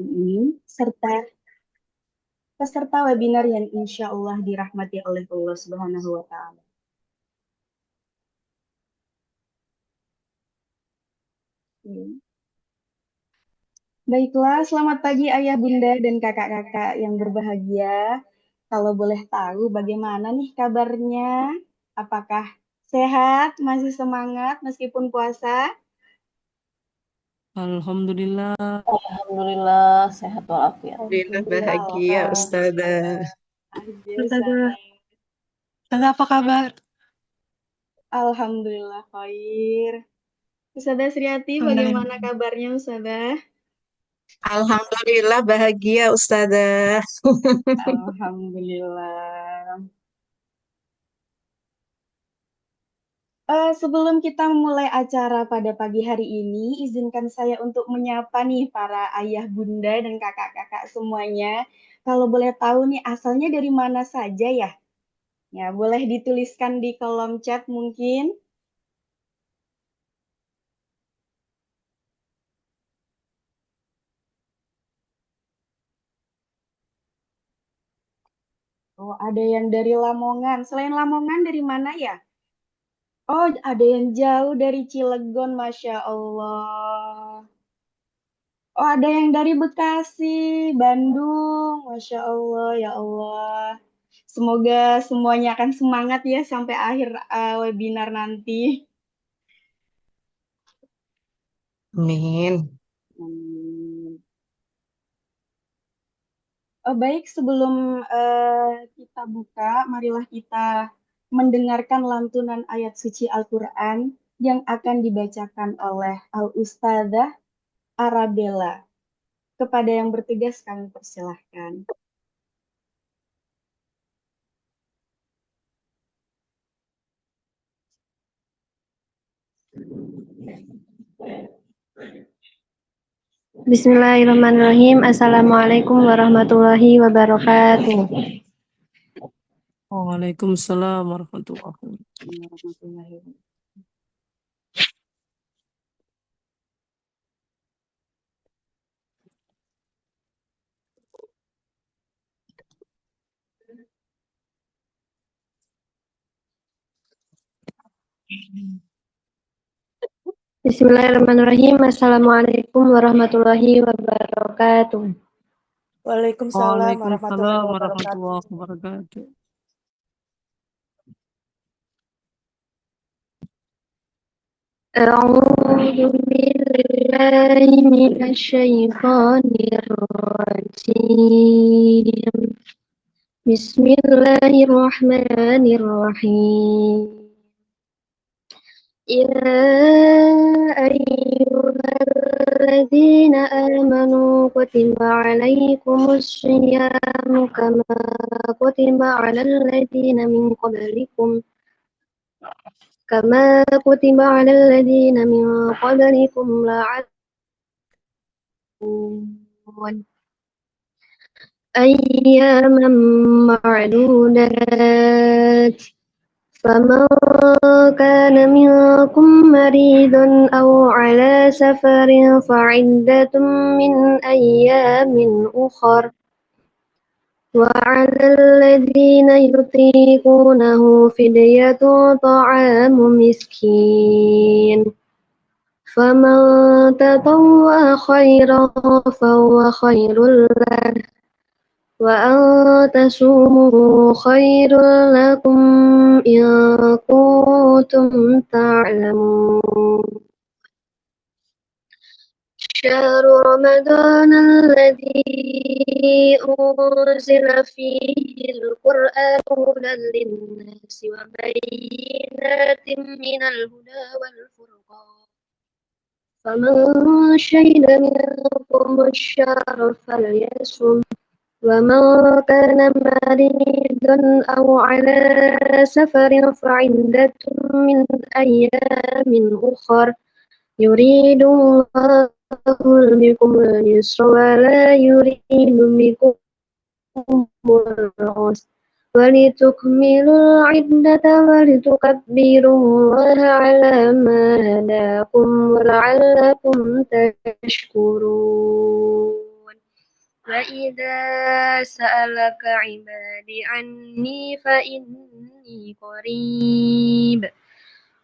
ini serta peserta webinar yang insya Allah dirahmati oleh Allah Subhanahu wa Ta'ala. Baiklah, selamat pagi ayah, bunda, dan kakak-kakak yang berbahagia. Kalau boleh tahu bagaimana nih kabarnya? Apakah sehat, masih semangat meskipun puasa? Alhamdulillah. Alhamdulillah sehat walafiat. Alhamdulillah Alhamdulillah. bahagia Ustazah. Sana. Ustazah apa kabar? Alhamdulillah khair. Ustazah Sriati, bagaimana Alhamdulillah. kabarnya Ustazah? Alhamdulillah bahagia Ustazah. Alhamdulillah. Sebelum kita mulai acara pada pagi hari ini, izinkan saya untuk menyapa nih para ayah, bunda, dan kakak-kakak semuanya. Kalau boleh tahu nih asalnya dari mana saja ya? Ya, boleh dituliskan di kolom chat mungkin. Oh, ada yang dari Lamongan. Selain Lamongan, dari mana ya? Oh, ada yang jauh dari Cilegon, Masya Allah. Oh, ada yang dari Bekasi, Bandung, Masya Allah, ya Allah. Semoga semuanya akan semangat ya sampai akhir webinar nanti. Amin. Hmm. Baik, sebelum kita buka, marilah kita mendengarkan lantunan ayat suci Al-Quran yang akan dibacakan oleh Al-Ustadzah Arabella. Kepada yang bertugas kami persilahkan. Bismillahirrahmanirrahim. Assalamualaikum warahmatullahi wabarakatuh. Waalaikumsalam warahmatullahi Bismillahirrahmanirrahim. Bismillahirrahmanirrahim. Assalamualaikum warahmatullahi wabarakatuh. Waalaikumsalam warahmatullahi Waalaikumsalam wabarakatuh. warahmatullahi wabarakatuh. A'udzu billahi minasyaitonir rajim. Bismillahirrahmanirrahim. يا أيها الذين آمنوا كتب عليكم الصيام كتب على الذين من قبلكم لعلكم أياما معدودات فمن كان منكم مريضا أو على سفر فعدة من أيام أخر وعلى الذين يطيقونه فدية طعام مسكين فمن تطوع خيرا فهو خير له وأن تصوموا خير لكم إن كنتم تعلمون شهر رمضان الذي أنزل فيه القرآن هدى للناس وبينات من الهدى والفرقان فمن شهد منكم الشهر فليصم ومن كان مريضا أو على سفر فعدة من أيام أخر يريد الله بكم اليسر ولا يريد بكم العسر ولتكملوا العدة ولتكبروا الله على ما هداكم ولعلكم تشكرون وإذا سألك عبادي عني فإني قريب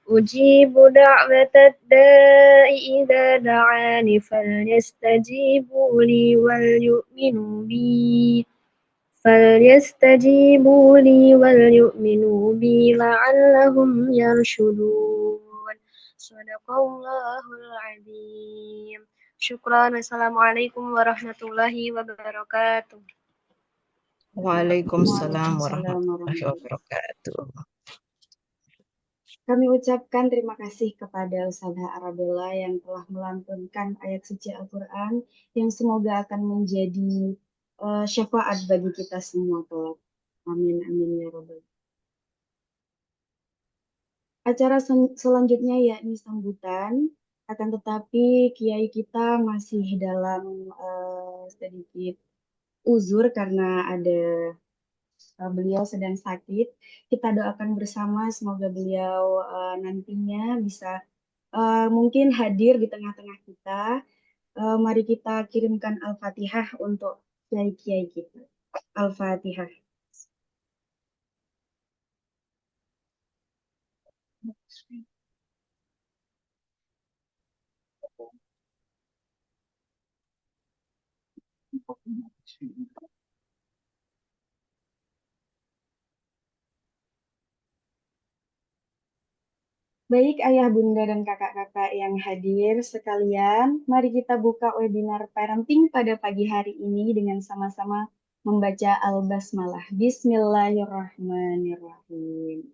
أجيب دعوة الداء إذا دعاني فليستجيبوا لي وليؤمنوا بي لعلهم يرشدون صدق الله العظيم. Syukran. Assalamualaikum warahmatullahi wabarakatuh. Waalaikumsalam Waalaikumsalam warahmatullahi warahmatullahi. wabarakatuh. Kami ucapkan terima kasih kepada Ustazah Arabella yang telah melantunkan ayat suci Al-Quran yang semoga akan menjadi syafaat bagi kita semua kelak. Amin, amin ya Rabbal. Acara selanjutnya yakni sambutan, akan tetapi kiai kita masih dalam sedikit uzur karena beliau sedang sakit. Kita doakan bersama semoga beliau nantinya bisa mungkin hadir di tengah-tengah kita. Mari kita kirimkan Al-Fatihah untuk kiai-kiai kita. Al-Fatihah. Baik ayah bunda dan kakak-kakak yang hadir sekalian, mari kita buka webinar parenting pada pagi hari ini dengan sama-sama membaca Al-Basmalah. Bismillahirrahmanirrahim.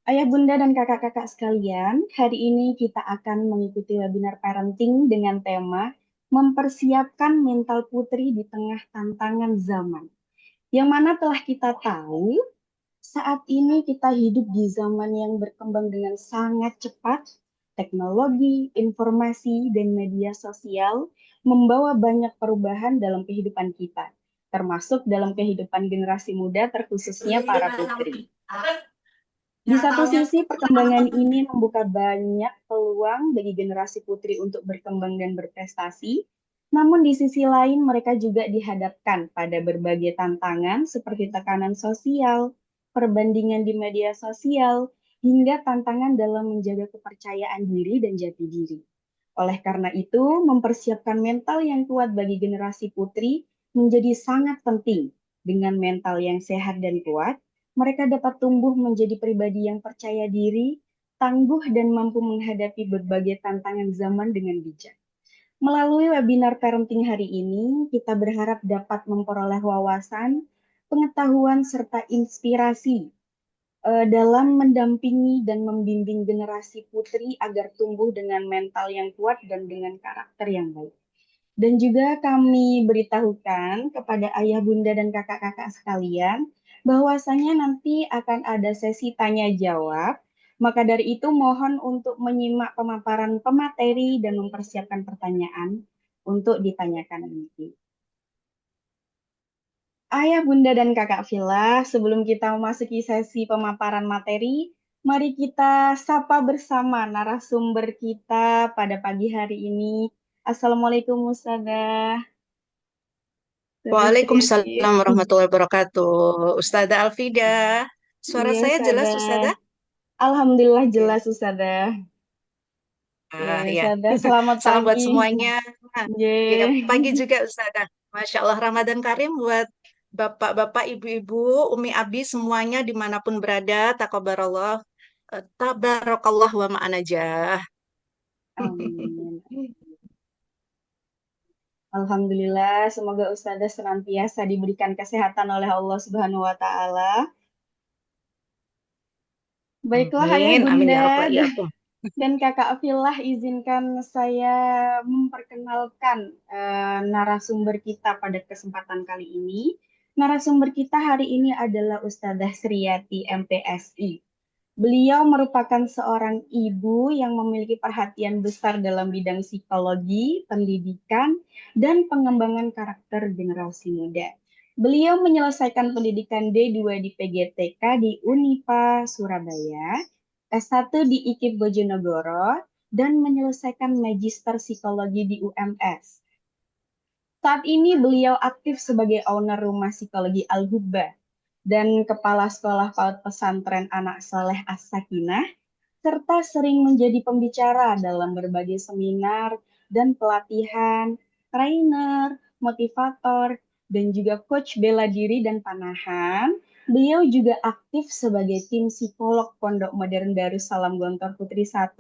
Ayah bunda dan kakak-kakak sekalian, hari ini kita akan mengikuti webinar parenting dengan tema mempersiapkan mental putri di tengah tantangan zaman. Yang mana telah kita tahu saat ini kita hidup di zaman yang berkembang dengan sangat cepat. Teknologi, informasi, dan media sosial membawa banyak perubahan dalam kehidupan kita, termasuk dalam kehidupan generasi muda, terkhususnya para putri. Di satu sisi, perkembangan ini membuka banyak peluang bagi generasi putri untuk berkembang dan berprestasi, namun di sisi lain mereka juga dihadapkan pada berbagai tantangan seperti tekanan sosial, perbandingan di media sosial, hingga tantangan dalam menjaga kepercayaan diri dan jati diri. Oleh karena itu, mempersiapkan mental yang kuat bagi generasi putri menjadi sangat penting. Dengan mental yang sehat dan kuat, mereka dapat tumbuh menjadi pribadi yang percaya diri, tangguh, dan mampu menghadapi berbagai tantangan zaman dengan bijak. Melalui webinar parenting hari ini, kita berharap dapat memperoleh wawasan, pengetahuan, serta inspirasi dalam mendampingi dan membimbing generasi putri agar tumbuh dengan mental yang kuat dan dengan karakter yang baik. Dan juga kami beritahukan kepada ayah, bunda, dan kakak-kakak sekalian, bahwasanya nanti akan ada sesi tanya jawab. Maka dari itu mohon untuk menyimak pemaparan pemateri dan mempersiapkan pertanyaan untuk ditanyakan nanti. Ayah, bunda, dan kakak Villa, sebelum kita memasuki sesi pemaparan materi, mari kita sapa bersama narasumber kita pada pagi hari ini. Assalamualaikum Ustazah. Waalaikumsalam warahmatullahi wabarakatuh. Ustazah Alfida, suara Iya, saya jelas Ustazah. Ustazah? Alhamdulillah jelas Ustazah. Ya, Ya. Ustazah, selamat Salam buat pagi. semuanya. Ya, Ye. pagi juga Ustazah. Masya Allah, Ramadan Karim buat bapak-bapak, ibu-ibu, umi abi semuanya dimanapun berada. Taqabbalallah, tabarakallah wa ma'anajah. Amin. Alhamdulillah, semoga Ustazah senantiasa diberikan kesehatan oleh Allah Subhanahu wa Ta'ala. Baiklah, ayah, Amin, amin ya bunda, rabbal alamin. dan kakak Filah, izinkan saya memperkenalkan narasumber kita pada kesempatan kali ini. Narasumber kita hari ini adalah Ustazah Sriyati, MPSI. Beliau merupakan seorang ibu yang memiliki perhatian besar dalam bidang psikologi, pendidikan, dan pengembangan karakter generasi muda. Beliau menyelesaikan pendidikan D2 di PGTK di Unifa Surabaya, S1 di IKIP Bojonegoro, dan menyelesaikan Magister Psikologi di UMS. Saat ini beliau aktif sebagai owner rumah psikologi Al-Hubba dan kepala sekolah PAUD pesantren Anak Soleh As-Sakinah, serta sering menjadi pembicara dalam berbagai seminar dan pelatihan, trainer, motivator, dan juga coach bela diri dan panahan. Beliau juga aktif sebagai tim psikolog Pondok Modern Darussalam Gontor Putri 1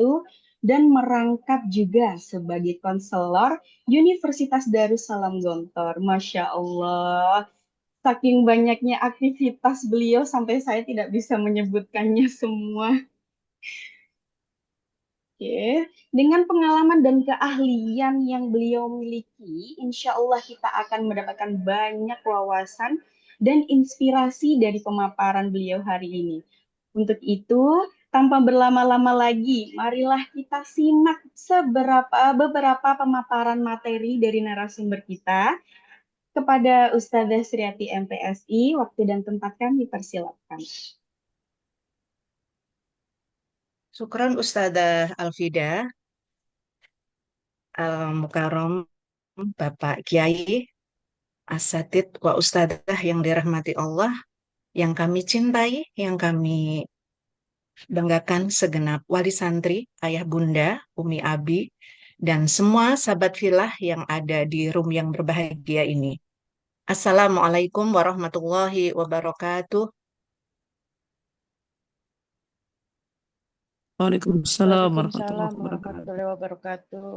dan merangkap juga sebagai konselor Universitas Darussalam Gontor. Masya Allah, saking banyaknya aktivitas beliau sampai saya tidak bisa menyebutkannya semua. Oke, dengan pengalaman dan keahlian yang beliau miliki, insya Allah kita akan mendapatkan banyak wawasan dan inspirasi dari pemaparan beliau hari ini. Untuk itu, tanpa berlama-lama lagi, marilah kita simak beberapa pemaparan materi dari narasumber kita. Kepada Ustazah Sriati MPSI, waktu dan tempat kami persilakan. Syukran Ustadzah Alfida, Al-Mukarram, Bapak Kiai, Asatid wa Ustadzah yang dirahmati Allah, yang kami cintai, yang kami banggakan segenap wali santri, ayah bunda, umi abi, dan semua sahabat filah yang ada di room yang berbahagia ini. Assalamualaikum warahmatullahi wabarakatuh. Waalaikumsalam warahmatullahi Waalaikumsalam wabarakatuh. warahmatullahi wabarakatuh.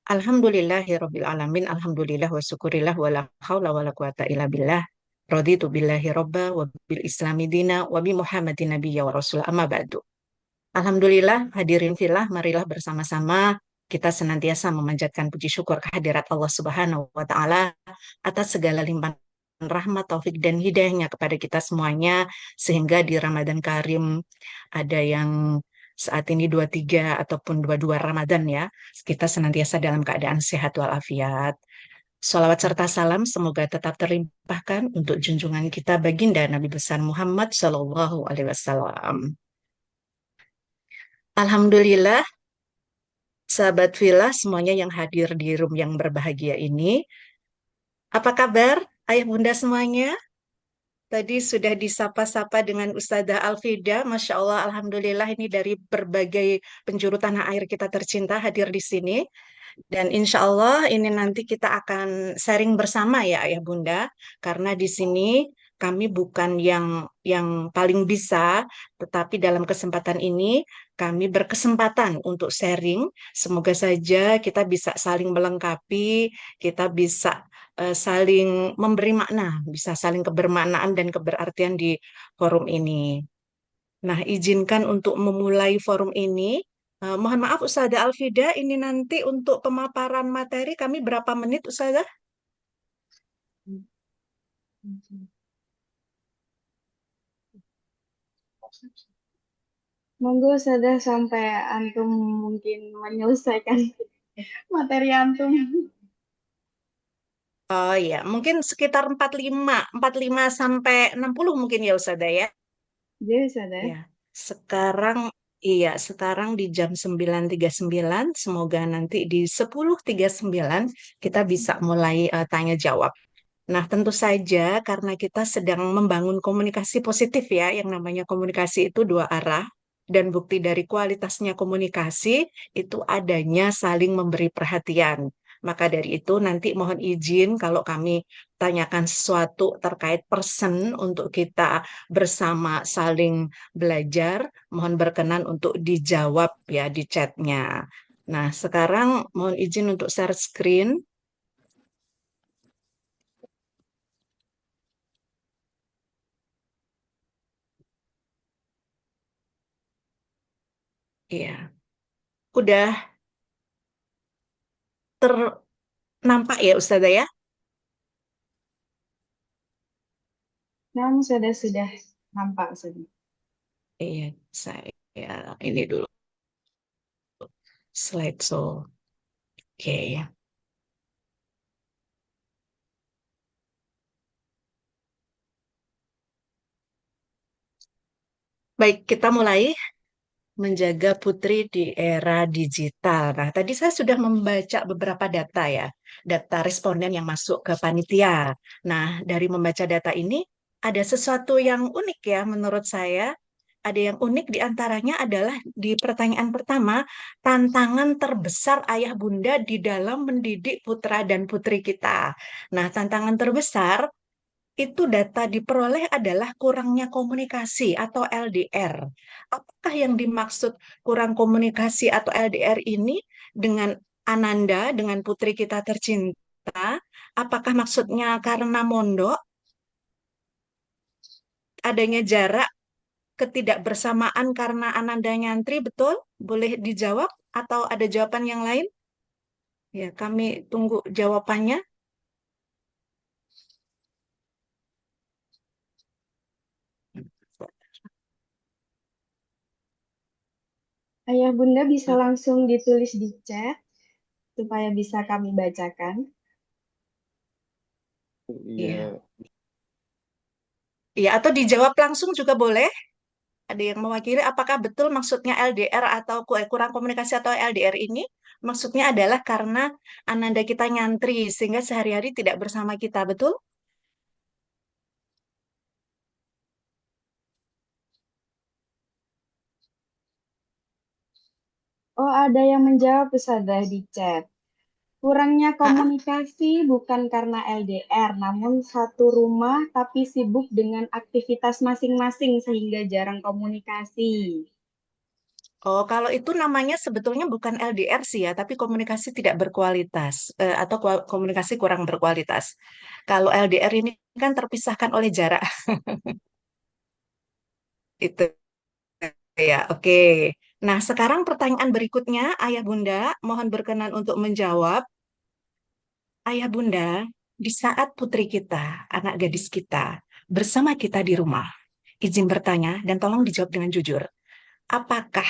Alhamdulillahirabbil alamin, wa syukurillah wa la haula wa la quwata illa billah. Raditu billahi robba wa bil islami dina wa bi Muhammadin nabiyya wa rasul, amma ba'du. Alhamdulillah, hadirin filah, marilah bersama-sama kita senantiasa memanjatkan puji syukur kehadirat Allah Subhanahu wa taala atas segala limpahan rahmat, taufik dan hidayahnya kepada kita semuanya, sehingga di Ramadan Karim ada yang saat ini 23 ataupun 22 Ramadan ya, kita senantiasa dalam keadaan sehat walafiat. Sholawat serta salam semoga tetap terlimpahkan untuk junjungan kita baginda Nabi besar Muhammad Shallallahu Alaihi Wasallam. Alhamdulillah, sahabat Villa semuanya yang hadir di room yang berbahagia ini. Apa kabar ayah bunda semuanya? Tadi sudah disapa-sapa dengan Ustazah Alfida. Masya Allah, Alhamdulillah ini dari berbagai penjuru tanah air kita tercinta hadir di sini. Dan insya Allah ini nanti kita akan sharing bersama ya ayah bunda. Karena di sini kami bukan yang paling bisa, tetapi dalam kesempatan ini kami berkesempatan untuk sharing. Semoga saja kita bisa saling melengkapi, kita bisa saling memberi makna, bisa saling kebermaknaan dan keberartian di forum ini. Nah, izinkan untuk memulai forum ini. Mohon maaf Ustazah Alfida, ini nanti untuk pemaparan materi kami berapa menit Ustazah? Monggo Ustazah sampai antum mungkin menyelesaikan materi antum. Oh ya, mungkin sekitar 45 sampai 60 mungkin ya Ustazah ya. Jadi Ustazah. Ya, sekarang di jam 9.39, semoga nanti di 10.39 kita bisa mulai tanya jawab. Nah, tentu saja karena kita sedang membangun komunikasi positif ya, yang namanya komunikasi itu dua arah, dan bukti dari kualitasnya komunikasi itu adanya saling memberi perhatian. Maka dari itu nanti mohon izin kalau kami tanyakan sesuatu terkait person untuk kita bersama saling belajar, mohon berkenan untuk dijawab ya di chatnya. Nah, sekarang mohon izin untuk share screen. Iya, udah ternampak ya Ustazah ya? Nah, sudah nampak sudah. Iya, saya ini dulu slideshow. Oke. Baik, kita mulai menjaga putri di era digital. Nah, tadi saya sudah membaca beberapa data ya. data responden yang masuk ke panitia. Nah, dari membaca data ini ada sesuatu yang unik ya menurut saya. Ada yang unik di antaranya adalah di pertanyaan pertama, tantangan terbesar ayah bunda di dalam mendidik putra dan putri kita. Nah, tantangan terbesar itu data diperoleh adalah kurangnya komunikasi atau LDR. Apakah yang dimaksud kurang komunikasi atau LDR ini dengan Ananda, dengan putri kita tercinta? Apakah maksudnya karena mondok, adanya jarak, ketidakbersamaan karena Ananda nyantri, betul? Boleh dijawab atau ada jawaban yang lain? Ya, kami tunggu jawabannya. Ayah Bunda bisa langsung ditulis di chat supaya bisa kami bacakan. Iya. Iya, atau dijawab langsung juga boleh. Ada yang mewakili apakah betul maksudnya LDR atau kurang komunikasi atau LDR ini maksudnya adalah karena Ananda kita nyantri sehingga sehari-hari tidak bersama kita, betul? Oh, ada yang menjawab Ustazah di chat. Kurangnya komunikasi bukan karena LDR, namun satu rumah tapi sibuk dengan aktivitas masing-masing sehingga jarang komunikasi. Oh, kalau itu namanya sebetulnya bukan LDR sih ya, tapi komunikasi tidak berkualitas atau komunikasi kurang berkualitas. Kalau LDR ini kan terpisahkan oleh jarak. Itu ya, oke. Nah, sekarang pertanyaan berikutnya, Ayah Bunda, mohon berkenan untuk menjawab. Ayah Bunda, di saat putri kita, anak gadis kita, bersama kita di rumah, izin bertanya dan tolong dijawab dengan jujur. Apakah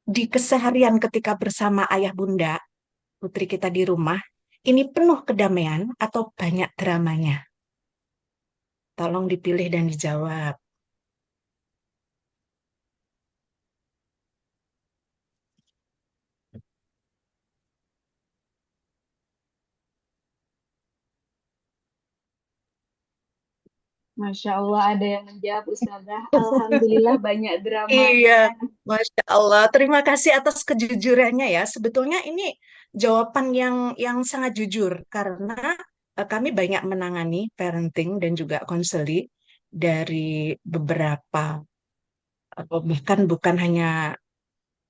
di keseharian ketika bersama ayah bunda, putri kita di rumah, ini penuh kedamaian atau banyak dramanya? Tolong dipilih dan dijawab. Masya Allah ada yang menjawab Ustazah. Alhamdulillah banyak Iya, dramanya. Masya Allah. Terima kasih atas kejujurannya ya. Sebetulnya ini jawaban yang sangat jujur karena kami banyak menangani parenting dan juga konseli dari beberapa atau bahkan bukan hanya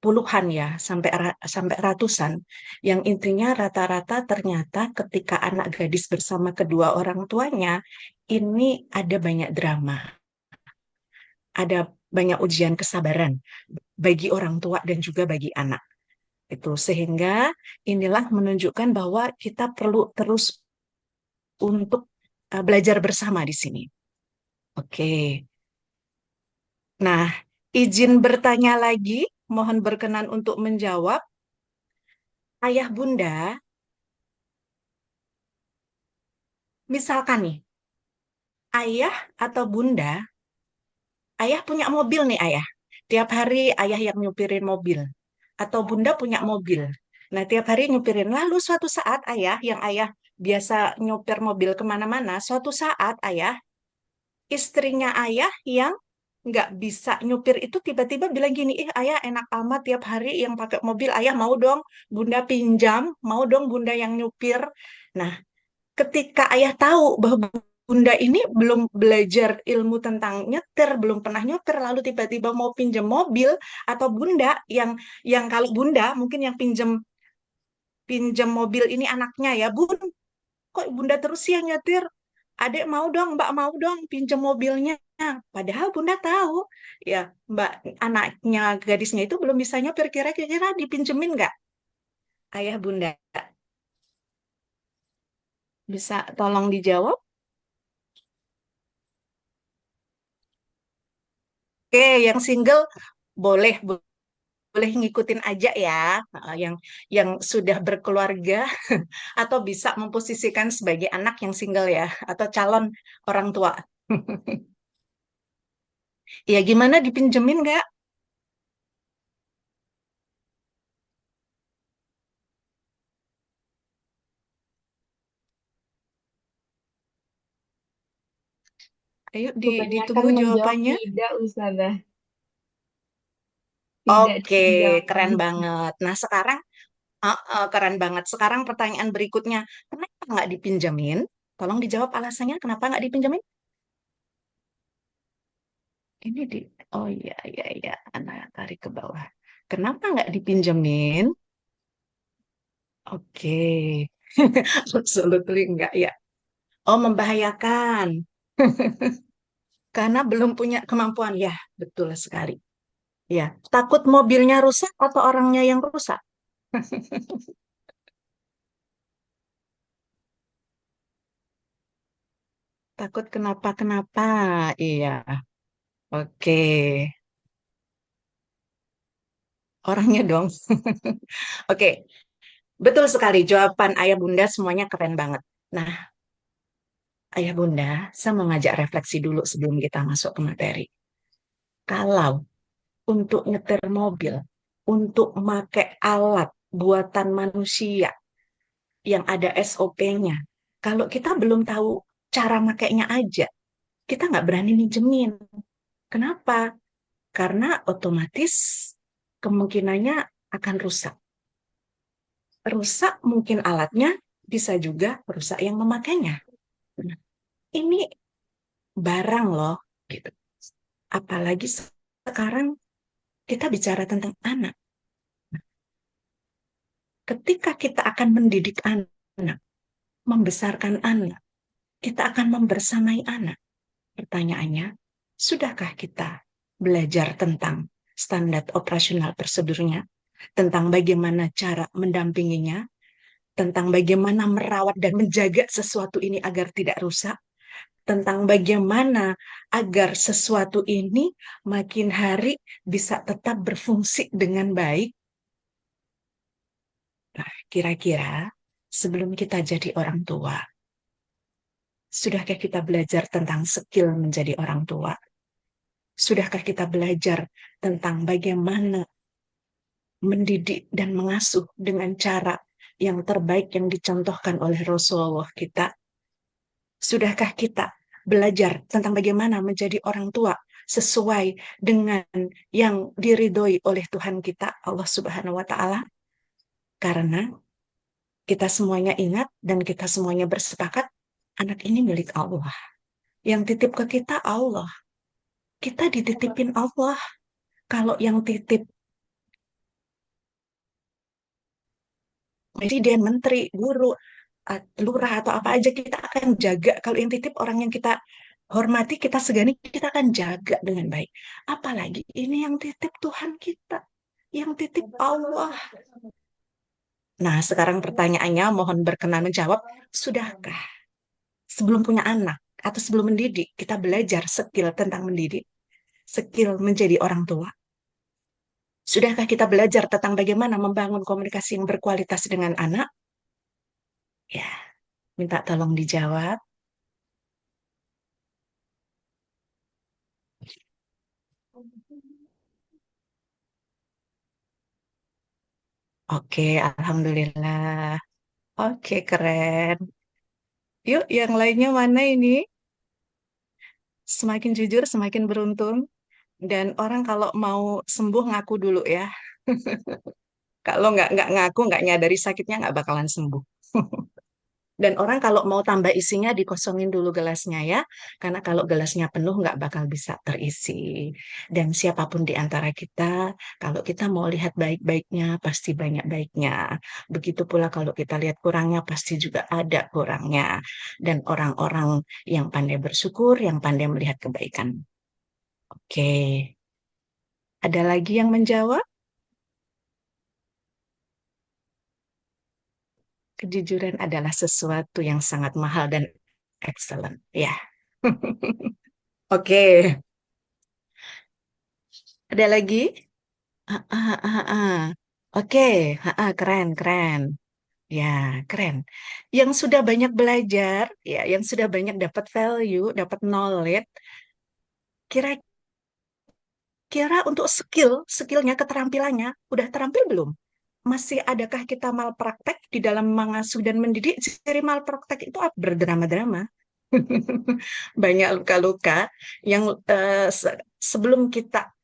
puluhan ya sampai ratusan. Yang intinya rata-rata ternyata ketika anak gadis bersama kedua orang tuanya ini ada banyak drama, ada banyak ujian kesabaran bagi orang tua dan juga bagi anak. Itu sehingga inilah menunjukkan bahwa kita perlu terus untuk belajar bersama di sini. Oke. Nah, izin bertanya lagi, mohon berkenan untuk menjawab. Ayah Bunda, misalkan nih, ayah atau bunda, ayah punya mobil nih ayah. Tiap hari ayah yang nyupirin mobil. Atau bunda punya mobil. Nah, tiap hari nyupirin. Lalu suatu saat ayah biasa nyupir mobil kemana-mana, suatu saat istrinya ayah yang nggak bisa nyupir itu tiba-tiba bilang gini, ih ayah enak amat tiap hari yang pakai mobil, ayah mau dong bunda pinjam, mau dong bunda yang nyupir. Nah, ketika ayah tahu bahwa bunda ini belum belajar ilmu tentang nyetir, belum pernah nyetir, lalu tiba-tiba mau pinjam mobil, atau bunda yang kalau bunda mungkin yang pinjam pinjam mobil ini anaknya ya, bun, kok bunda terus sih yang nyetir? Adek mau dong, mbak mau dong pinjam mobilnya. Padahal bunda tahu, ya mbak anaknya gadisnya itu belum bisa nyetir, kira-kira dipinjemin nggak? Ayah bunda, bisa tolong dijawab? Oke, yang single boleh boleh ngikutin aja ya. Yang sudah berkeluarga atau bisa memposisikan sebagai anak yang single ya, atau calon orang tua. Ya gimana dipinjemin nggak? Ayo Kebanyakan ditunggu menjawab jawabannya. tidak, Ustazah. Tidak Oke, ditinggalkan. keren banget. Nah, sekarang keren banget. Sekarang pertanyaan berikutnya, kenapa nggak dipinjemin? Tolong dijawab alasannya kenapa nggak dipinjemin? Ini oh iya, iya, iya. Anak tarik ke bawah. Kenapa nggak dipinjemin? Oke. Absolutely enggak ya. Oh, membahayakan. Karena belum punya kemampuan. Ya, betul sekali. Ya, takut mobilnya rusak atau orangnya yang rusak? Takut kenapa-kenapa. Iya, oke. Orangnya dong. Oke, betul sekali. Jawaban ayah bunda semuanya keren banget. Nah, ayah bunda, saya mau ngajak refleksi dulu sebelum kita masuk ke materi. Kalau untuk nyetir mobil, untuk pakai alat buatan manusia yang ada SOP-nya, kalau kita belum tahu cara makainya aja, kita nggak berani minjemin. Kenapa? Karena otomatis kemungkinannya akan rusak. Rusak mungkin alatnya, bisa juga rusak yang memakainya. Nah, ini barang loh, gitu. Apalagi sekarang kita bicara tentang anak. Ketika kita akan mendidik anak, membesarkan anak, kita akan membersamai anak. Pertanyaannya, sudahkah kita belajar tentang standar operasional prosedurnya, tentang bagaimana cara mendampinginya, tentang bagaimana merawat dan menjaga sesuatu ini agar tidak rusak, tentang bagaimana agar sesuatu ini makin hari bisa tetap berfungsi dengan baik. Nah, kira-kira sebelum kita jadi orang tua, sudahkah kita belajar tentang skill menjadi orang tua? Sudahkah kita belajar tentang bagaimana mendidik dan mengasuh dengan cara yang terbaik yang dicontohkan oleh Rasulullah kita? Sudahkah kita belajar tentang bagaimana menjadi orang tua sesuai dengan yang diridhoi oleh Tuhan kita, Allah Subhanahu wa Ta'ala? Karena kita semuanya ingat dan kita semuanya bersepakat, anak ini milik Allah. Yang titip ke kita Allah. Kita dititipin Allah. Kalau yang titip presiden, menteri, guru, lurah atau apa aja kita akan jaga. Kalau yang titip orang yang kita hormati, kita segani, kita akan jaga dengan baik. Apalagi ini yang titip Tuhan kita, yang titip Allah. Nah, sekarang pertanyaannya mohon berkenan menjawab, sudahkah sebelum punya anak atau sebelum mendidik, kita belajar skill tentang mendidik, skill menjadi orang tua? Sudahkah kita belajar tentang bagaimana membangun komunikasi yang berkualitas dengan anak? Ya, minta tolong dijawab. Oke, alhamdulillah. Oke, keren. Yuk, yang lainnya mana ini? Semakin jujur, semakin beruntung. Dan orang kalau mau sembuh ngaku dulu ya. Kalau nggak ngaku, nggak nyadari sakitnya, nggak bakalan sembuh. Dan orang kalau mau tambah isinya dikosongin dulu gelasnya ya, karena kalau gelasnya penuh nggak bakal bisa terisi. Dan siapapun di antara kita, kalau kita mau lihat baik-baiknya, pasti banyak baiknya. Begitu pula kalau kita lihat kurangnya, pasti juga ada kurangnya. Dan orang-orang yang pandai bersyukur, yang pandai melihat kebaikan. Oke, ada lagi yang menjawab? Kejujuran adalah sesuatu yang sangat mahal dan excellent. Ya. Oke, ada lagi? Ah, ah, ah, ah. Oke, ah, ah, keren, keren. Ya, keren. Yang sudah banyak belajar, ya, yang sudah banyak dapat value, dapat knowledge, kira-kira untuk skillnya, keterampilannya, udah terampil belum? Masih adakah kita malpraktek di dalam mengasuh dan mendidik? Ciri malpraktek itu apa? Berdrama-drama. Banyak luka-luka yang sebelum kita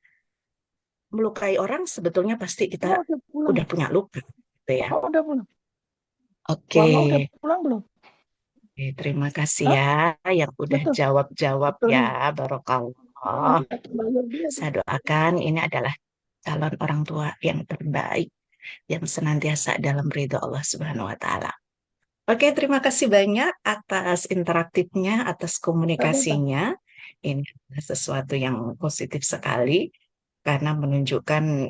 melukai orang, sebetulnya pasti Oh, kita udah pulang. udah punya luka, gitu ya. Oh, udah pulang. Oke, Mama udah pulang belum? Oke, terima kasih Hah? ya yang udah Betul. jawab-jawab Betul ya, nih. Barokallah. Bayar dia tuh. Saya doakan ini adalah calon orang tua yang terbaik, yang senantiasa dalam ridho Allah Subhanahu wa Ta'ala. Oke, terima kasih banyak atas interaktifnya, atas Sama-sama. komunikasinya. Ini adalah sesuatu yang positif sekali karena menunjukkan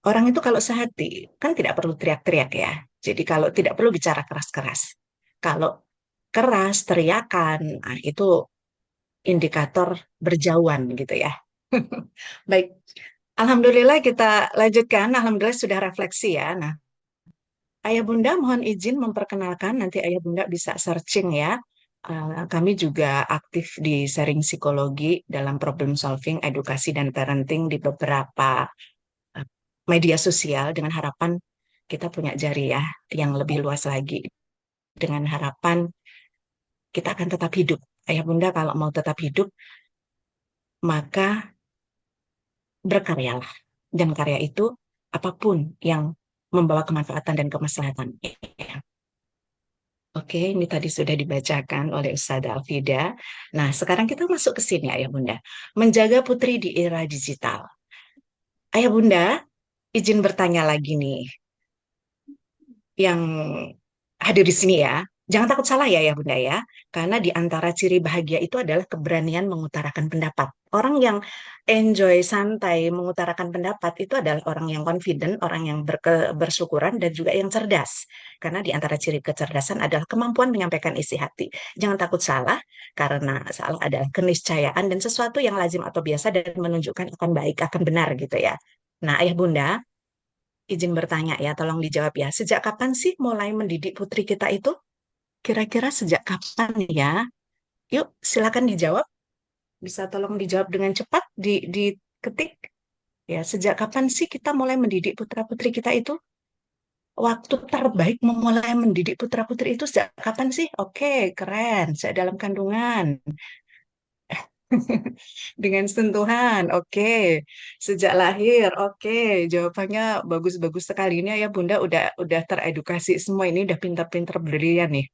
orang itu kalau sehati kan tidak perlu teriak-teriak ya. Jadi kalau tidak perlu bicara keras-keras. Kalau keras, teriakan, nah itu indikator berjauhan gitu ya. Baik, Alhamdulillah kita lanjutkan. Alhamdulillah sudah refleksi ya. Nah, Ayah Bunda mohon izin memperkenalkan, nanti Ayah Bunda bisa searching ya. Kami juga aktif di sharing psikologi dalam problem solving, edukasi, dan parenting di beberapa eh, media sosial dengan harapan kita punya jariah yang lebih luas lagi. Dengan harapan kita akan tetap hidup. Ayah Bunda kalau mau tetap hidup, maka berkaryalah. Dan karya itu apapun yang membawa kemanfaatan dan kemaslahatan. Oke, ini tadi sudah dibacakan oleh Ustazah Alfida. Nah, sekarang kita masuk ke sini, Ayah Bunda. Menjaga putri di era digital. Ayah Bunda, izin bertanya lagi nih, yang hadir di sini ya. Jangan takut salah ya Bunda ya. Karena di antara ciri bahagia itu adalah keberanian mengutarakan pendapat. Orang yang enjoy santai mengutarakan pendapat itu adalah orang yang confident, orang yang bersyukuran dan juga yang cerdas. Karena di antara ciri kecerdasan adalah kemampuan menyampaikan isi hati. Jangan takut salah, karena salah adalah keniscayaan dan sesuatu yang lazim atau biasa dan menunjukkan akan baik, akan benar gitu ya. Nah, Ayah Bunda, izin bertanya ya, tolong dijawab ya. Sejak kapan sih mulai mendidik putri kita itu? Kira-kira sejak kapan ya? Yuk, silakan dijawab. Bisa tolong dijawab dengan cepat, diketik. Ya, sejak kapan sih kita mulai mendidik putra-putri kita itu? Waktu terbaik memulai mendidik putra-putri itu sejak kapan sih? Oke, keren. Sejak dalam kandungan. Dengan sentuhan, oke. Sejak lahir, oke. Jawabannya bagus-bagus sekali. Ini ya Bunda udah teredukasi semua ini, udah pintar-pintar brilian nih.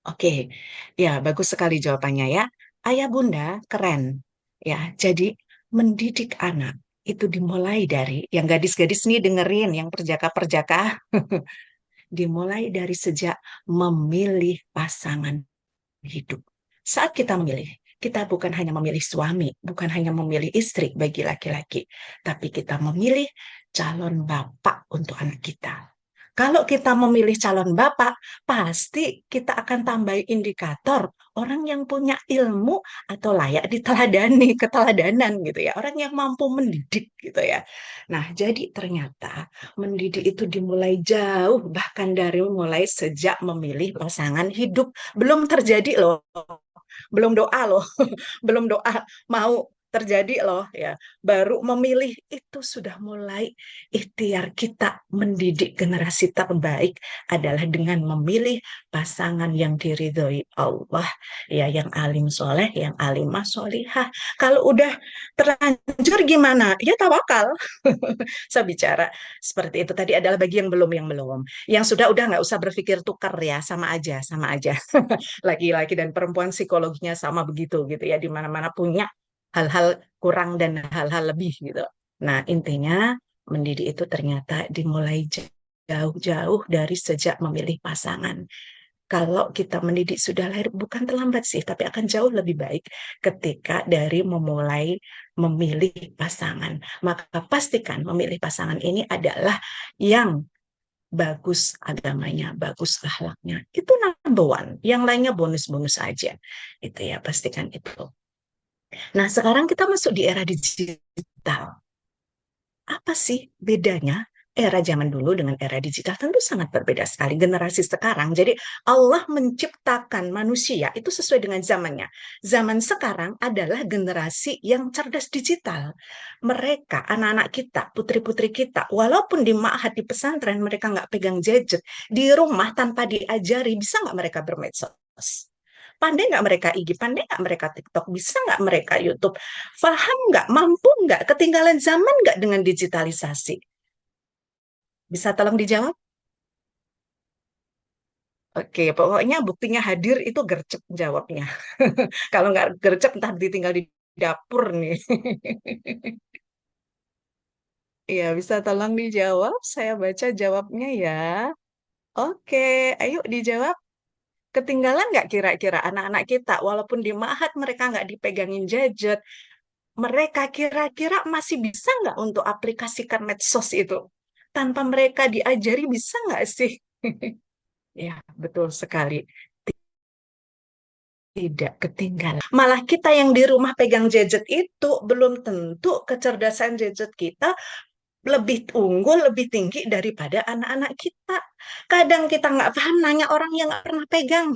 Oke, ya bagus sekali jawabannya ya. Ayah Bunda keren. Ya, jadi mendidik anak itu dimulai dari yang gadis-gadis nih dengerin, yang perjaka-perjaka dimulai dari sejak memilih pasangan hidup. Saat kita memilih, kita bukan hanya memilih suami, bukan hanya memilih istri bagi laki-laki, tapi kita memilih calon bapak untuk anak kita. Kalau kita memilih calon bapak, pasti kita akan tambah indikator orang yang punya ilmu atau layak diteladani, keteladanan gitu ya. Orang yang mampu mendidik gitu ya. Nah, jadi ternyata mendidik itu dimulai jauh, bahkan dari mulai sejak memilih pasangan hidup. Belum terjadi loh, belum doa loh, belum doa mau terjadi loh ya. Baru memilih itu sudah mulai ikhtiar kita mendidik generasi terbaik adalah dengan memilih pasangan yang diridhoi Allah ya, yang alim soleh, yang alimah solihah. Kalau udah terlanjur gimana? Ya tawakal. Saya bicara seperti itu tadi adalah bagi yang belum, yang sudah udah nggak usah berpikir tukar ya, sama aja, sama aja. Laki-laki dan perempuan psikologinya sama begitu gitu ya, di mana-mana punya hal-hal kurang dan hal-hal lebih gitu. Nah, intinya mendidik itu ternyata dimulai jauh-jauh dari sejak memilih pasangan. Kalau kita mendidik sudah lahir, bukan terlambat sih, tapi akan jauh lebih baik ketika dari memulai memilih pasangan. Maka pastikan memilih pasangan ini adalah yang bagus agamanya, bagus akhlaknya. Itu number one. Yang lainnya bonus-bonus aja. Itu ya, pastikan itu. Nah, sekarang kita masuk di era digital. Apa sih bedanya era zaman dulu dengan era digital? Tentu sangat berbeda sekali. Generasi sekarang, jadi Allah menciptakan manusia itu sesuai dengan zamannya. Zaman sekarang adalah generasi yang cerdas digital. Mereka, anak-anak kita, putri-putri kita, walaupun di ma'had, di pesantren, mereka nggak pegang gadget, di rumah tanpa diajari, bisa nggak mereka bermedsos? Pandai nggak mereka IG? Pandai nggak mereka TikTok? Bisa nggak mereka YouTube? Paham nggak? Mampu nggak? Ketinggalan zaman nggak dengan digitalisasi? Bisa tolong dijawab? Oke, pokoknya buktinya hadir itu gercep jawabnya. Kalau nggak gercep, entah ditinggal di dapur nih. Iya, bisa tolong dijawab? Saya baca jawabnya ya. Oke, ayo dijawab. Ketinggalan nggak kira-kira anak-anak kita, walaupun di Mahat mereka nggak dipegangin gadget, mereka kira-kira masih bisa nggak untuk aplikasikan medsos itu? Tanpa mereka diajari bisa nggak sih? Ya, betul sekali. Tidak ketinggalan. Malah kita yang di rumah pegang gadget itu belum tentu kecerdasan gadget kita lebih unggul, lebih tinggi daripada anak-anak kita. Kadang kita nggak paham nanya orang yang nggak pernah pegang.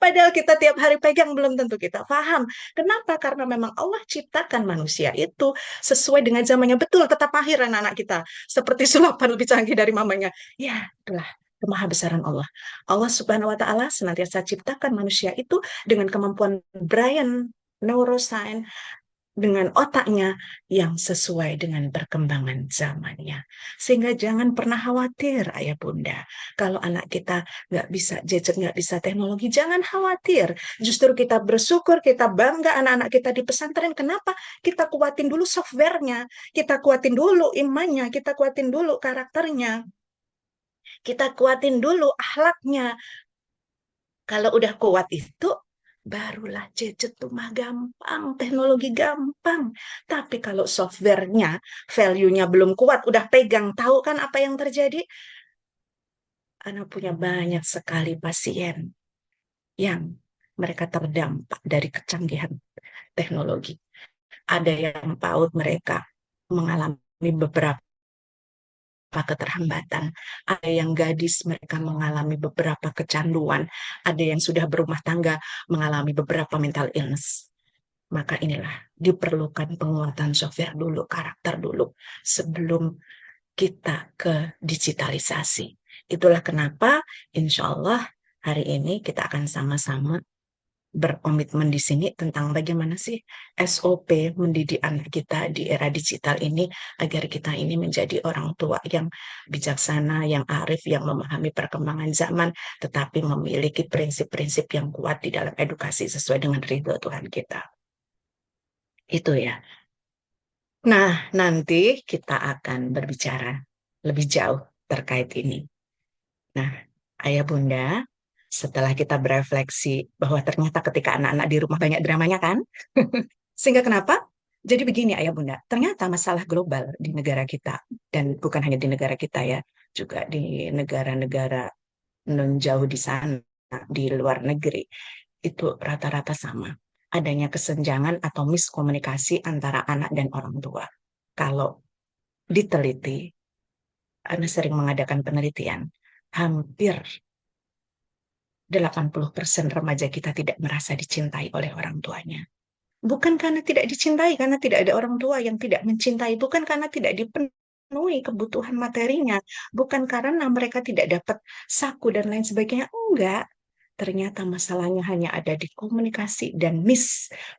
Padahal kita tiap hari pegang belum tentu kita paham. Kenapa? Karena memang Allah ciptakan manusia itu sesuai dengan zamannya. Betul, tetap mahir anak-anak kita. Seperti sulapan lebih canggih dari mamanya. Ya, itulah kemahabesaran Allah. Allah Subhanahu wa Ta'ala senantiasa ciptakan manusia itu dengan kemampuan brain, neuroscience, dengan otaknya yang sesuai dengan perkembangan zamannya. Sehingga jangan pernah khawatir, ayah bunda. Kalau anak kita nggak bisa gadget, nggak bisa teknologi, jangan khawatir. Justru kita bersyukur, kita bangga anak-anak kita di pesantren. Kenapa? Kita kuatin dulu softwarenya, kita kuatin dulu imannya, kita kuatin dulu karakternya, kita kuatin dulu akhlaknya. Kalau udah kuat itu, barulah gadget tuh mah gampang, teknologi gampang. Tapi kalau softwarenya, value-nya belum kuat, udah pegang, tahu kan apa yang terjadi? Anak punya banyak sekali pasien yang mereka terdampak dari kecanggihan teknologi. Ada yang PAUD mereka mengalami beberapa keterhambatan, ada yang gadis mereka mengalami beberapa kecanduan, ada yang sudah berumah tangga mengalami beberapa mental illness. Maka inilah diperlukan penguatan software dulu, karakter dulu, sebelum kita ke digitalisasi. Itulah kenapa insya Allah hari ini kita akan sama-sama berkomitmen di sini tentang bagaimana sih SOP mendidik anak kita di era digital ini agar kita ini menjadi orang tua yang bijaksana, yang arif, yang memahami perkembangan zaman, tetapi memiliki prinsip-prinsip yang kuat di dalam edukasi sesuai dengan ridho Tuhan kita. Itu ya. Nah, nanti kita akan berbicara lebih jauh terkait ini. Nah, ayah bunda, setelah kita berefleksi bahwa ternyata ketika anak-anak di rumah banyak dramanya kan, sehingga kenapa? Jadi begini ayah bunda, ternyata masalah global di negara kita, dan bukan hanya di negara kita ya, juga di negara-negara non jauh di sana, di luar negeri, itu rata-rata sama. Adanya kesenjangan atau miskomunikasi antara anak dan orang tua. Kalau diteliti, Ana sering mengadakan penelitian, hampir 80% remaja kita tidak merasa dicintai oleh orang tuanya. Bukan karena tidak dicintai, karena tidak ada orang tua yang tidak mencintai. Bukan karena tidak dipenuhi kebutuhan materinya. Bukan karena mereka tidak dapat saku dan lain sebagainya. Enggak. Ternyata masalahnya hanya ada di komunikasi dan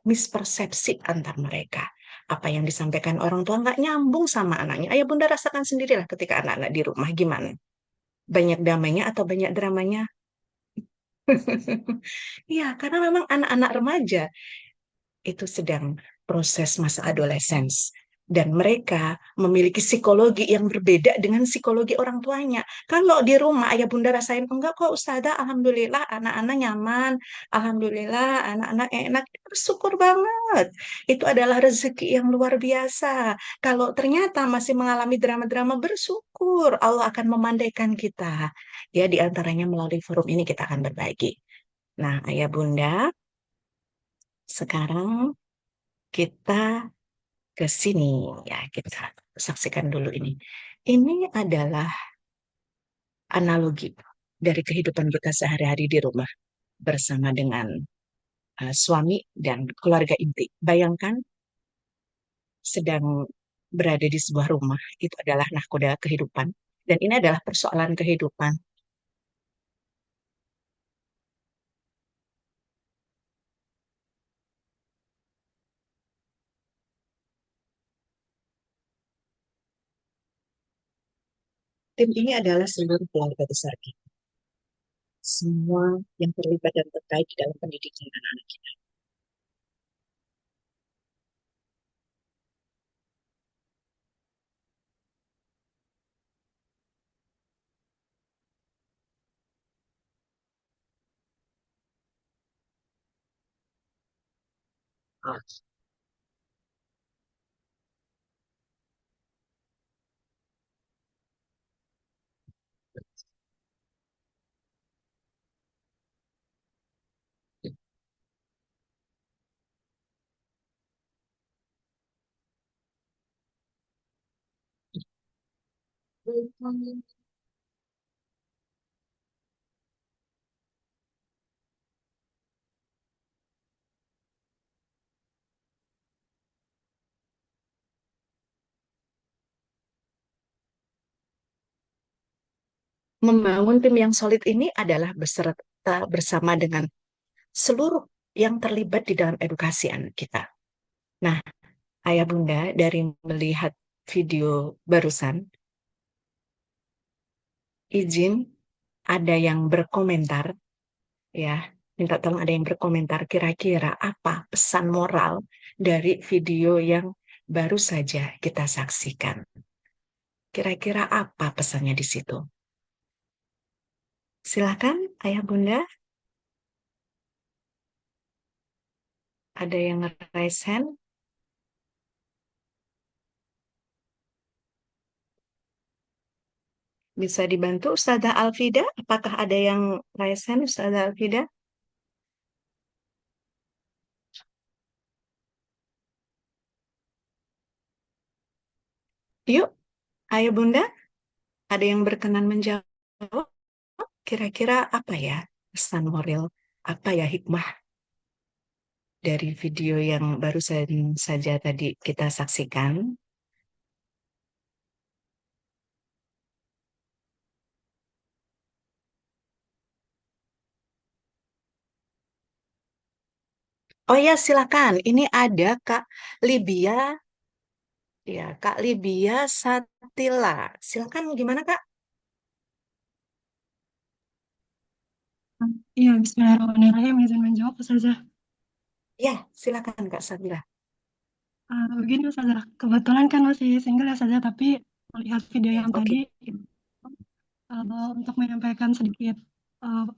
mispersepsi antar mereka. Apa yang disampaikan orang tua nggak nyambung sama anaknya. Ayah bunda rasakan sendirilah ketika anak-anak di rumah gimana. Banyak damainya atau banyak dramanya? Ya, karena memang anak-anak remaja itu sedang proses masa adolescence. Dan mereka memiliki psikologi yang berbeda dengan psikologi orang tuanya. Kalau di rumah ayah bunda rasain, enggak kok Ustazah, alhamdulillah anak-anak nyaman, alhamdulillah anak-anak enak, bersyukur banget. Itu adalah rezeki yang luar biasa. Kalau ternyata masih mengalami drama-drama, bersyukur Allah akan memandaikan kita. Ya, di antaranya melalui forum ini kita akan berbagi. Nah, ayah bunda, sekarang kita ke sini ya, kita saksikan dulu ini. Ini adalah analogi dari kehidupan kita sehari-hari di rumah bersama dengan suami dan keluarga inti. Bayangkan sedang berada di sebuah rumah, itu adalah nahkoda kehidupan, dan ini adalah persoalan kehidupan. Tim ini adalah seluruh keluarga besar kita. Semua yang terlibat dan terkait di dalam pendidikan anak-anak kita. Membangun tim yang solid ini adalah beserta bersama dengan seluruh yang terlibat di dalam edukasi anak kita. Nah, Ayah Bunda, dari melihat video barusan, izin ada yang berkomentar, ya, minta tolong ada yang berkomentar kira-kira apa pesan moral dari video yang baru saja kita saksikan. Kira-kira apa pesannya di situ? Silakan, Ayah Bunda. Ada yang raise hand? Bisa dibantu Ustazah Alfida? Apakah ada yang raise hand, Ustazah Alfida? Yuk, Ayah Bunda, ada yang berkenan menjawab? Kira-kira apa ya pesan moral, apa ya hikmah dari video yang baru saja tadi kita saksikan? Oh ya, silakan. Ini ada Kak Libia, ya Kak Libia Satila. Silakan, gimana Kak? Iya, bismillahirrahmanirrahim. Izin menjawab, Ustazah. Ya, silakan Kak Satila. Begini, Ustazah. Kebetulan kan masih single ya, Ustazah, tapi melihat video yang Oke. tadi, untuk menyampaikan sedikit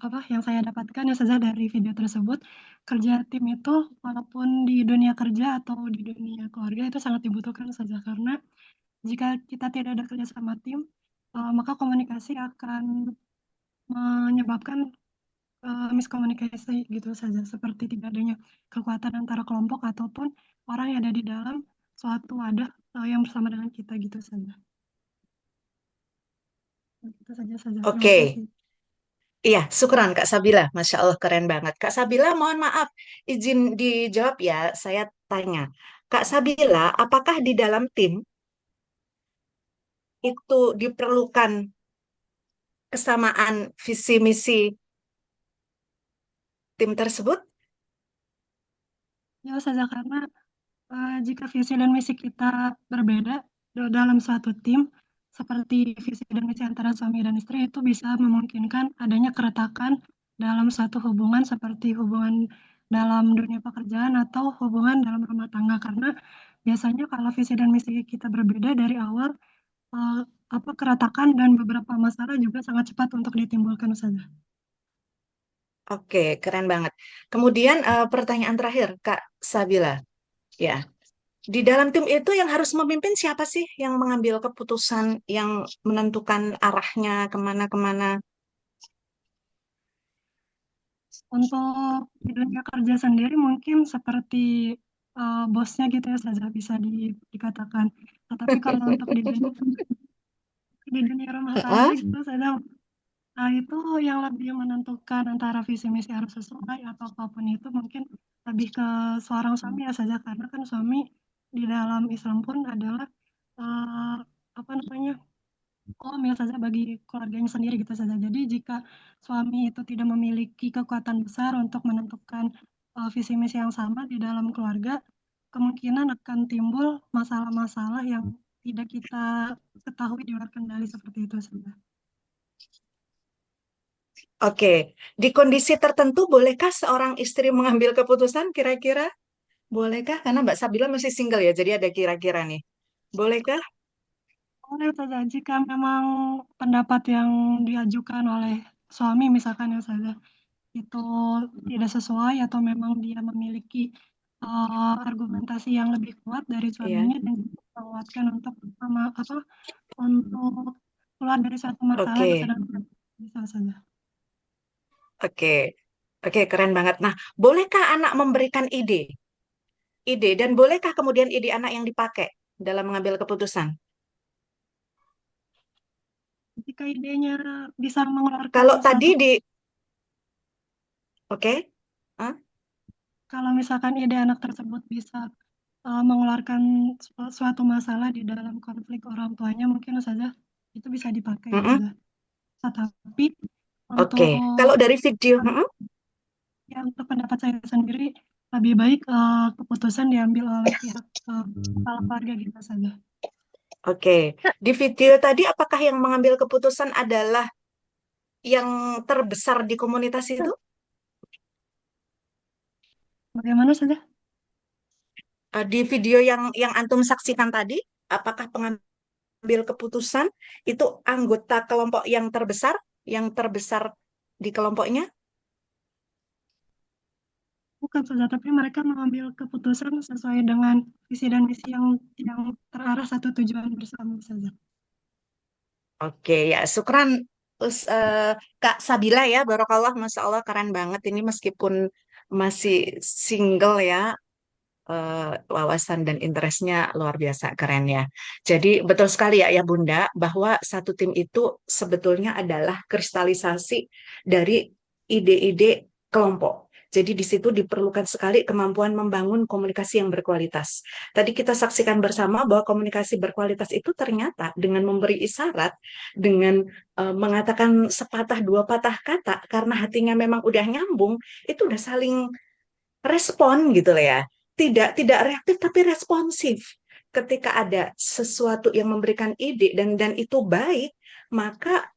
apa yang saya dapatkan ya, Ustazah, dari video tersebut, kerja tim itu walaupun di dunia kerja atau di dunia keluarga itu sangat dibutuhkan, Ustazah, karena jika kita tidak ada kerja sama tim, maka komunikasi akan menyebabkan miskomunikasi gitu saja, seperti tidak adanya kekuatan antara kelompok ataupun orang yang ada di dalam suatu wadah yang bersama dengan kita gitu saja. Itu saja saja. Terima Oke. kasih. Iya, syukran Kak Sabila. Masya Allah, keren banget. Kak Sabila, mohon maaf, izin dijawab ya, saya tanya. Kak Sabila, apakah di dalam tim itu diperlukan kesamaan visi misi tim tersebut? Ya saja karena jika visi dan misi kita berbeda dalam suatu tim, seperti visi dan misi antara suami dan istri itu bisa memungkinkan adanya keretakan dalam suatu hubungan seperti hubungan dalam dunia pekerjaan atau hubungan dalam rumah tangga karena biasanya kalau visi dan misi kita berbeda dari awal apa keretakan dan beberapa masalah juga sangat cepat untuk ditimbulkan saja. Oke, keren banget. Kemudian pertanyaan terakhir, Kak Sabila. Ya, di dalam tim itu yang harus memimpin siapa sih yang mengambil keputusan, yang menentukan arahnya kemana-kemana? Untuk di dunia kerja sendiri mungkin seperti bosnya gitu ya saja bisa dikatakan. Tetapi kalau untuk di dunia rumah tangga Heeh. gitu saja itu yang lebih menentukan antara visi misi harus sesuai atau apapun itu mungkin lebih ke seorang suami ya saja karena kan suami di dalam Islam pun adalah eh, apa namanya ya saja bagi keluarganya sendiri gitu saja. Jadi jika suami itu tidak memiliki kekuatan besar untuk menentukan visi misi yang sama di dalam keluarga, kemungkinan akan timbul masalah-masalah yang tidak kita ketahui di luar kendali seperti itu saja. Oke, di kondisi tertentu bolehkah seorang istri mengambil keputusan kira-kira? Bolehkah? Karena Mbak Sabila masih single ya, jadi ada kira-kira nih. Bolehkah? Boleh saja jika memang pendapat yang diajukan oleh suami misalkan ya saja itu tidak sesuai atau memang dia memiliki argumentasi yang lebih kuat dari Iya. suaminya dan menguatkan untuk untuk keluar dari suatu masalah yang Oke, sedang bisa saja. oke, oke, keren banget. Nah, bolehkah anak memberikan ide? Ide, dan bolehkah kemudian ide anak yang dipakai dalam mengambil keputusan? Jika idenya bisa mengeluarkan Kalau tadi suatu, oke, Hah? kalau misalkan ide anak tersebut bisa mengeluarkan suatu masalah di dalam konflik orang tuanya mungkin saja itu bisa dipakai Mm-mm. saja. Tetapi Oke, untuk kalau dari video, ya, untuk pendapat saya sendiri lebih baik keputusan diambil oleh pihak kepala keluarga kita saja. Oke, di video tadi apakah yang mengambil keputusan adalah yang terbesar di komunitas itu? Bagaimana saja? Di video yang antum saksikan tadi, apakah pengambil keputusan itu anggota kelompok yang terbesar di kelompoknya? Bukan saja, tapi mereka mengambil keputusan sesuai dengan visi dan misi yang terarah satu tujuan bersama saja. Oke, ya, syukran Kak Sabila ya, Barakallah, Masya Allah, keren banget ini meskipun masih single ya, wawasan dan interestnya luar biasa keren ya. Jadi betul sekali ya ya Bunda, bahwa satu tim itu sebetulnya adalah kristalisasi dari ide-ide kelompok. Jadi di situ diperlukan sekali kemampuan membangun komunikasi yang berkualitas. Tadi kita saksikan bersama bahwa komunikasi berkualitas itu ternyata dengan memberi isyarat, dengan mengatakan sepatah dua patah kata, karena hatinya memang udah nyambung, itu udah saling respon gitu lah ya. Tidak reaktif tapi responsif. Ketika ada sesuatu yang memberikan ide dan itu baik, maka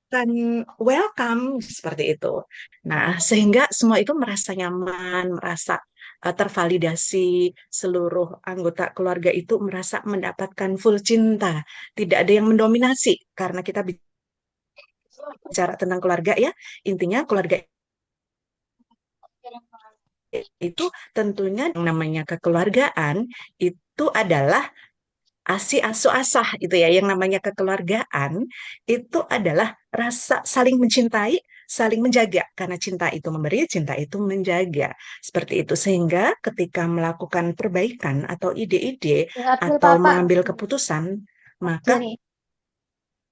akan welcome seperti itu. Nah, sehingga semua itu merasa nyaman, merasa tervalidasi, seluruh anggota keluarga itu merasa mendapatkan full cinta. Tidak ada yang mendominasi karena kita bicara tentang keluarga ya. Intinya keluarga itu tentunya yang namanya kekeluargaan itu adalah asi asu asah itu ya, yang namanya kekeluargaan itu adalah rasa saling mencintai, saling menjaga, karena cinta itu memberi, cinta itu menjaga, seperti itu. Sehingga ketika melakukan perbaikan atau ide-ide atau mengambil keputusan, maka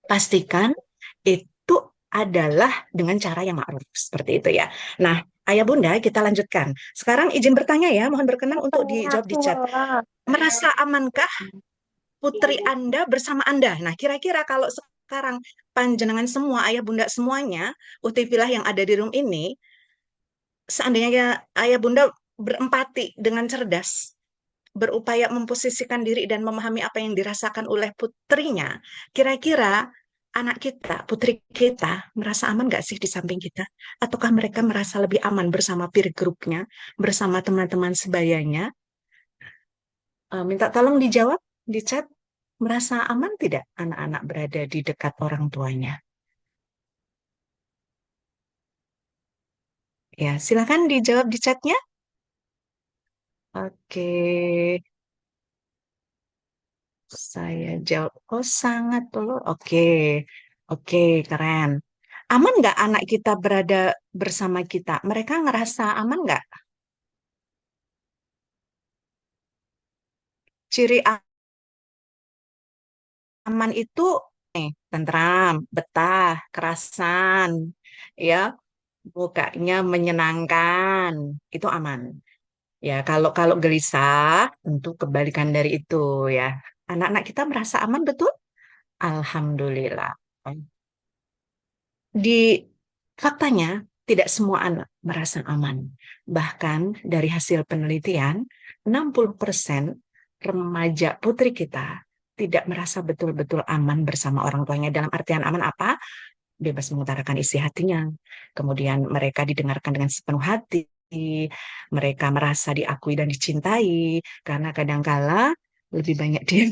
pastikan itu adalah dengan cara yang ma'ruf, seperti itu ya. Nah, Ayah Bunda, kita lanjutkan. Sekarang izin bertanya ya, mohon berkenan untuk dijawab di chat. Merasa amankah putri Anda bersama Anda? Nah, kira-kira kalau sekarang panjenengan semua, Ayah Bunda semuanya, Utifilah yang ada di room ini, seandainya Ayah Bunda berempati dengan cerdas, berupaya memposisikan diri dan memahami apa yang dirasakan oleh putrinya, kira-kira anak kita, putri kita, merasa aman nggak sih di samping kita? Ataukah mereka merasa lebih aman bersama peer group-nya, bersama teman-teman sebayanya? Minta tolong dijawab di chat. Merasa aman tidak anak-anak berada di dekat orang tuanya? Ya, silakan dijawab di chatnya. Oke, saya jawab. Oh, sangat loh. Oke, oke, keren. Aman nggak anak kita berada bersama kita? Mereka ngerasa aman nggak? Ciri aman itu tentram, betah, kerasan, ya, mukanya menyenangkan, itu aman. Ya, kalau kalau gelisah, tentu kebalikan dari itu ya. Anak-anak kita merasa aman betul? Alhamdulillah. Di faktanya, tidak semua anak merasa aman. Bahkan dari hasil penelitian, 60% remaja putri kita tidak merasa betul-betul aman bersama orang tuanya. Dalam artian aman apa? Bebas mengutarakan isi hatinya. Kemudian mereka didengarkan dengan sepenuh hati. Mereka merasa diakui dan dicintai. Karena kadangkala lebih banyak dia.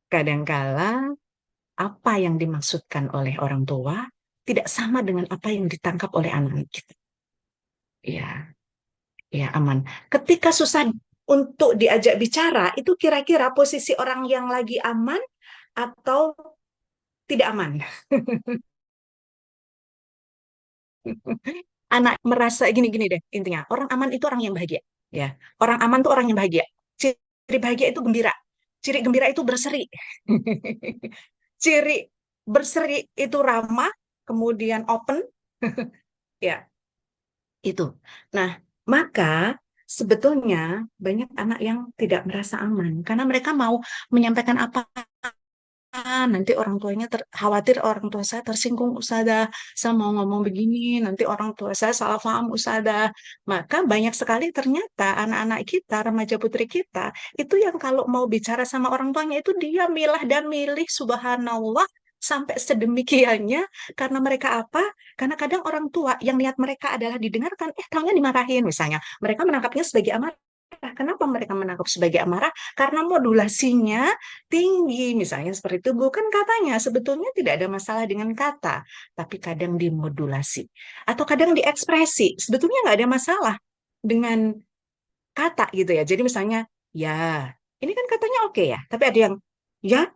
Kadangkala apa yang dimaksudkan oleh orang tua tidak sama dengan apa yang ditangkap oleh anak kita. Ya, ya aman. Ketika susah untuk diajak bicara, itu kira-kira posisi orang yang lagi aman atau tidak aman? Anak merasa gini-gini deh intinya. Orang aman itu orang yang bahagia. Ya, orang aman itu orang yang bahagia. Ciri bahagia itu gembira. Ciri gembira itu berseri. Ciri berseri itu ramah, kemudian open. Ya, itu. Nah, maka sebetulnya banyak anak yang tidak merasa aman karena mereka mau menyampaikan apa nanti orang tuanya khawatir orang tua saya tersinggung Ustazah, saya mau ngomong begini nanti orang tua saya salah paham Ustazah. Maka banyak sekali ternyata anak-anak kita, remaja putri kita itu yang kalau mau bicara sama orang tuanya itu dia milah dan milih, subhanallah, sampai sedemikiannya. Karena mereka apa? Karena kadang orang tua yang niat mereka adalah didengarkan, taunya dimarahin misalnya. Mereka menangkapnya sebagai amarah. Kenapa mereka menangkap sebagai amarah? Karena modulasinya tinggi, misalnya seperti itu. Bukan katanya, sebetulnya tidak ada masalah dengan kata, tapi kadang dimodulasi. Atau kadang diekspresi, sebetulnya nggak ada masalah dengan kata gitu ya. Jadi misalnya, ya, ini kan katanya oke ya, tapi ada yang, ya,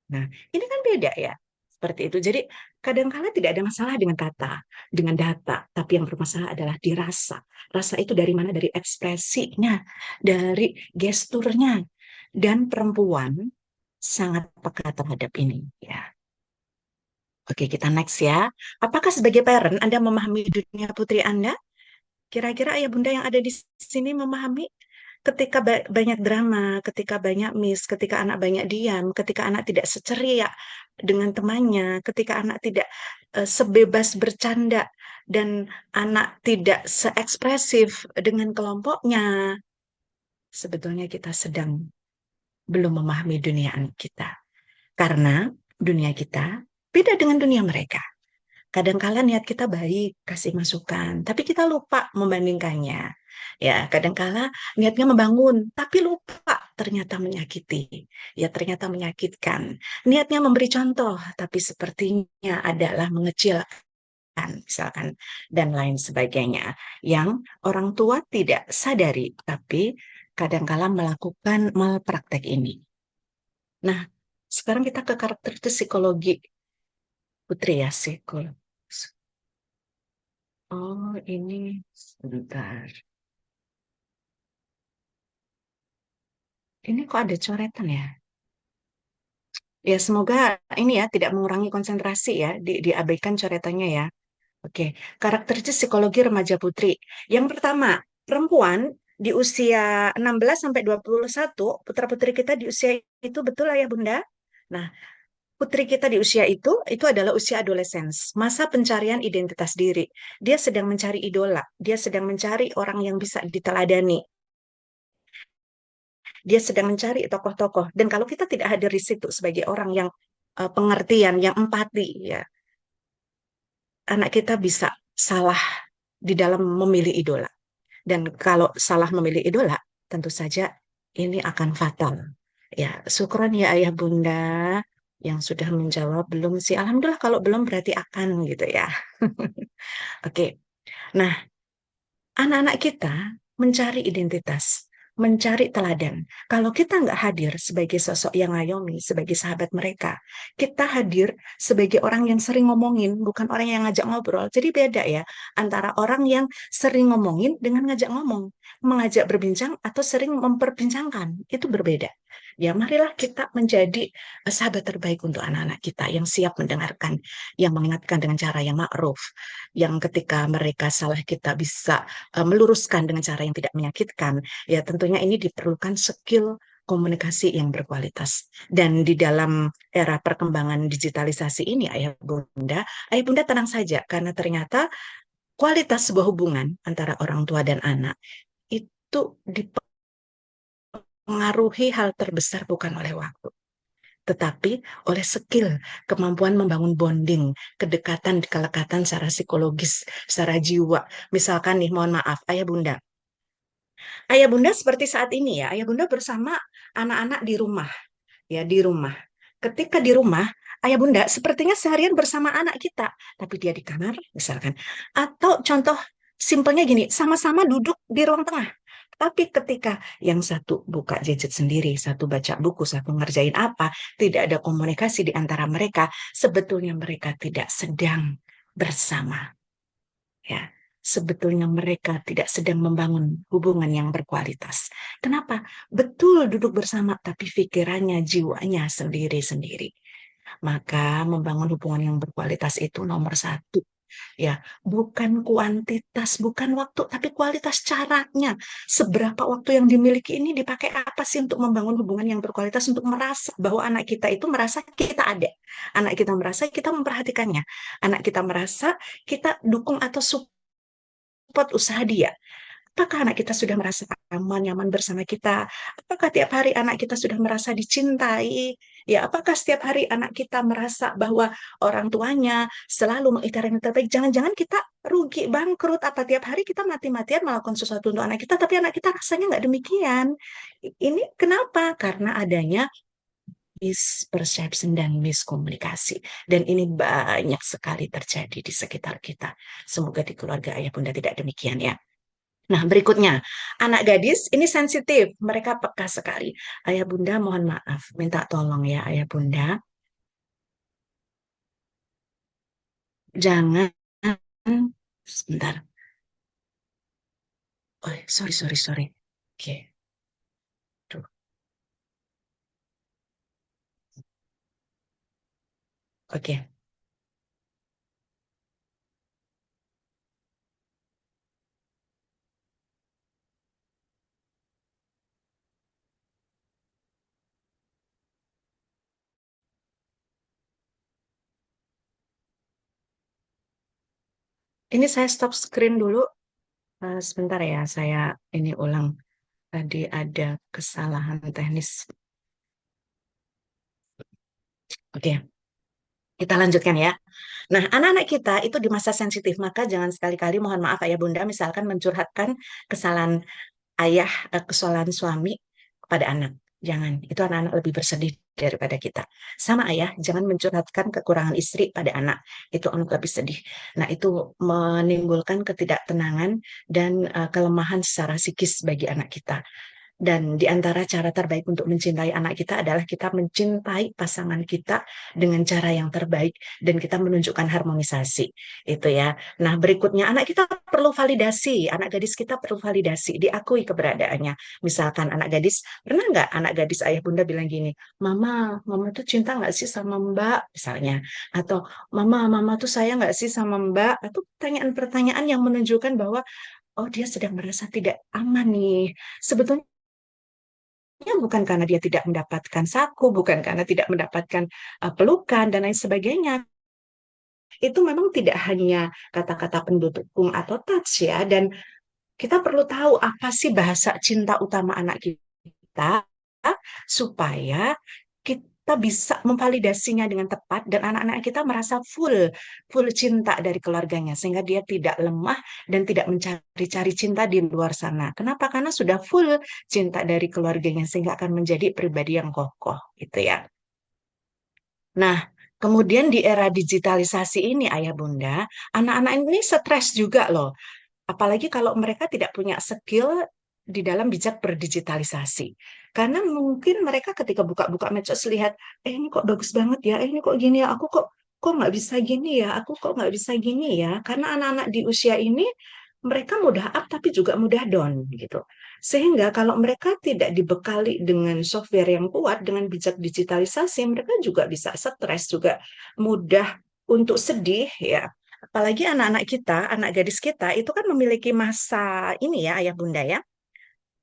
nah ini kan beda ya. Seperti itu. Jadi kadang-kala tidak ada masalah dengan kata, dengan data, tapi yang bermasalah adalah dirasa. Rasa itu dari mana? Dari ekspresinya, dari gesturnya. Dan perempuan sangat peka terhadap ini ya. Oke, kita next ya. Apakah sebagai parent Anda memahami dunia putri Anda? Kira-kira ayah bunda yang ada di sini memahami ketika banyak drama, ketika banyak miss, ketika anak banyak diam, ketika anak tidak seceria dengan temannya, ketika anak tidak sebebas bercanda dan anak tidak seekspresif dengan kelompoknya, sebetulnya kita sedang belum memahami dunia anak kita. Karena dunia kita beda dengan dunia mereka. Kadang-kala niat kita baik, kasih masukan, tapi kita lupa membandingkannya. Ya, kadang-kala niatnya membangun, tapi lupa ternyata menyakiti. Ya, ternyata menyakitkan. Niatnya memberi contoh, tapi sepertinya adalah mengecilkan, misalkan, dan lain sebagainya. Yang orang tua tidak sadari, tapi kadang-kala melakukan malpraktek ini. Nah, sekarang kita ke karakter psikologi putri ya, psikologi. Oh, ini sebentar. Ini kok ada coretan ya? Ya, semoga ini ya tidak mengurangi konsentrasi ya, diabaikan coretannya ya. Oke, karakteristik psikologi remaja putri. Yang pertama, perempuan di usia 16 sampai 21, putra-putri kita di usia itu betul ayah bunda? Nah, putri kita di usia itu adalah usia adolescence, masa pencarian identitas diri. Dia sedang mencari idola, dia sedang mencari orang yang bisa diteladani. Dia sedang mencari tokoh-tokoh. Dan kalau kita tidak hadir di situ sebagai orang yang pengertian, yang empati, ya, anak kita bisa salah di dalam memilih idola. Dan kalau salah memilih idola, tentu saja ini akan fatal. Ya, syukron ya ayah bunda yang sudah menjawab. Belum sih, alhamdulillah kalau belum berarti akan gitu ya. Oke, nah anak-anak kita mencari identitas, mencari teladan. Kalau kita nggak hadir sebagai sosok yang ngayomi, sebagai sahabat mereka, kita hadir sebagai orang yang sering ngomongin, bukan orang yang ngajak ngobrol. Jadi beda ya, antara orang yang sering ngomongin dengan ngajak ngomong. Mengajak berbincang atau sering memperbincangkan, itu berbeda. Ya, marilah kita menjadi sahabat terbaik untuk anak-anak kita yang siap mendengarkan, yang mengingatkan dengan cara yang ma'ruf, yang ketika mereka salah kita bisa meluruskan dengan cara yang tidak menyakitkan. Ya, tentunya ini diperlukan skill komunikasi yang berkualitas. Dan di dalam era perkembangan digitalisasi ini, ayah bunda tenang saja, karena ternyata kualitas sebuah hubungan antara orang tua dan anak itu dipengaruhi hal terbesar bukan oleh waktu, tetapi oleh skill, kemampuan membangun bonding, kedekatan, kelekatan secara psikologis, secara jiwa. Misalkan nih, mohon maaf, ayah bunda. Ayah bunda seperti saat ini ya, ayah bunda bersama anak-anak di rumah, ya di rumah. Ketika di rumah, ayah bunda sepertinya seharian bersama anak kita, tapi dia di kamar misalkan. Atau contoh simpelnya gini, sama-sama duduk di ruang tengah. Tapi ketika yang satu buka gadget sendiri, satu baca buku, satu ngerjain apa, tidak ada komunikasi di antara mereka, sebetulnya mereka tidak sedang bersama. Ya, sebetulnya mereka tidak sedang membangun hubungan yang berkualitas. Kenapa? Betul duduk bersama, tapi pikirannya, jiwanya sendiri-sendiri. Maka membangun hubungan yang berkualitas itu nomor satu. Ya, bukan kuantitas, bukan waktu, tapi kualitas caranya. Seberapa waktu yang dimiliki ini dipakai apa sih untuk membangun hubungan yang berkualitas, untuk merasa bahwa anak kita itu merasa kita ada. Anak kita merasa kita memperhatikannya. Anak kita merasa kita dukung atau support usaha dia. Apakah anak kita sudah merasa aman, nyaman bersama kita? Apakah tiap hari anak kita sudah merasa dicintai? Ya, apakah setiap hari anak kita merasa bahwa orang tuanya selalu mengikhtiarkan yang terbaik? Jangan-jangan kita rugi, bangkrut, apa tiap hari kita mati-matian melakukan sesuatu untuk anak kita, tapi anak kita rasanya nggak demikian. Ini kenapa? Karena adanya misperception dan miskomunikasi. Dan ini banyak sekali terjadi di sekitar kita. Semoga di keluarga ayah bunda tidak demikian ya. Nah, berikutnya, anak gadis ini sensitif, mereka peka sekali. Ayah bunda mohon maaf, minta tolong ya ayah bunda. Jangan, sebentar. Oh, sorry. Oke. Tuh. Oke. Ini saya stop screen dulu. Sebentar ya, saya ini ulang. Tadi ada kesalahan teknis. Oke, kita lanjutkan ya. Nah, anak-anak kita itu di masa sensitif, maka jangan sekali-kali, mohon maaf ayah bunda, misalkan mencurhatkan kesalahan ayah, kesalahan suami kepada anak. Jangan, itu anak-anak lebih bersedih daripada kita. Sama ayah, jangan mencurhatkan kekurangan istri pada anak. Itu anak lebih sedih. Nah, itu menimbulkan ketidaktenangan dan kelemahan secara psikis bagi anak kita. Dan di antara cara terbaik untuk mencintai anak kita adalah kita mencintai pasangan kita dengan cara yang terbaik dan kita menunjukkan harmonisasi. Itu ya. Nah, berikutnya anak kita perlu validasi. Anak gadis kita perlu validasi, diakui keberadaannya. Misalkan anak gadis, pernah nggak anak gadis ayah bunda bilang gini, Mama tuh cinta nggak sih sama Mbak? Misalnya. Atau Mama tuh sayang nggak sih sama Mbak? Atau pertanyaan-pertanyaan yang menunjukkan bahwa oh dia sedang merasa tidak aman nih. Sebetulnya bukan karena dia tidak mendapatkan saku, bukan karena tidak mendapatkan pelukan dan lain sebagainya. Itu memang tidak hanya kata-kata pendukung atau touch ya, dan kita perlu tahu apa sih bahasa cinta utama anak kita supaya kita bisa memvalidasinya dengan tepat dan anak-anak kita merasa full cinta dari keluarganya sehingga dia tidak lemah dan tidak mencari-cari cinta di luar sana. Kenapa? Karena sudah full cinta dari keluarganya sehingga akan menjadi pribadi yang kokoh gitu ya. Nah, kemudian di era digitalisasi ini ayah bunda, anak-anak ini stres juga loh. Apalagi kalau mereka tidak punya skill di dalam bijak berdigitalisasi. Karena mungkin mereka ketika buka-buka medsos lihat, ini kok bagus banget ya, ini kok gini ya, aku kok nggak bisa gini ya, aku kok nggak bisa gini ya. Karena anak-anak di usia ini mereka mudah up tapi juga mudah down gitu. Sehingga kalau mereka tidak dibekali dengan software yang kuat, dengan bijak digitalisasi, mereka juga bisa stres, juga mudah untuk sedih ya. Apalagi anak-anak kita, anak gadis kita itu kan memiliki masa ini ya ayah bunda ya.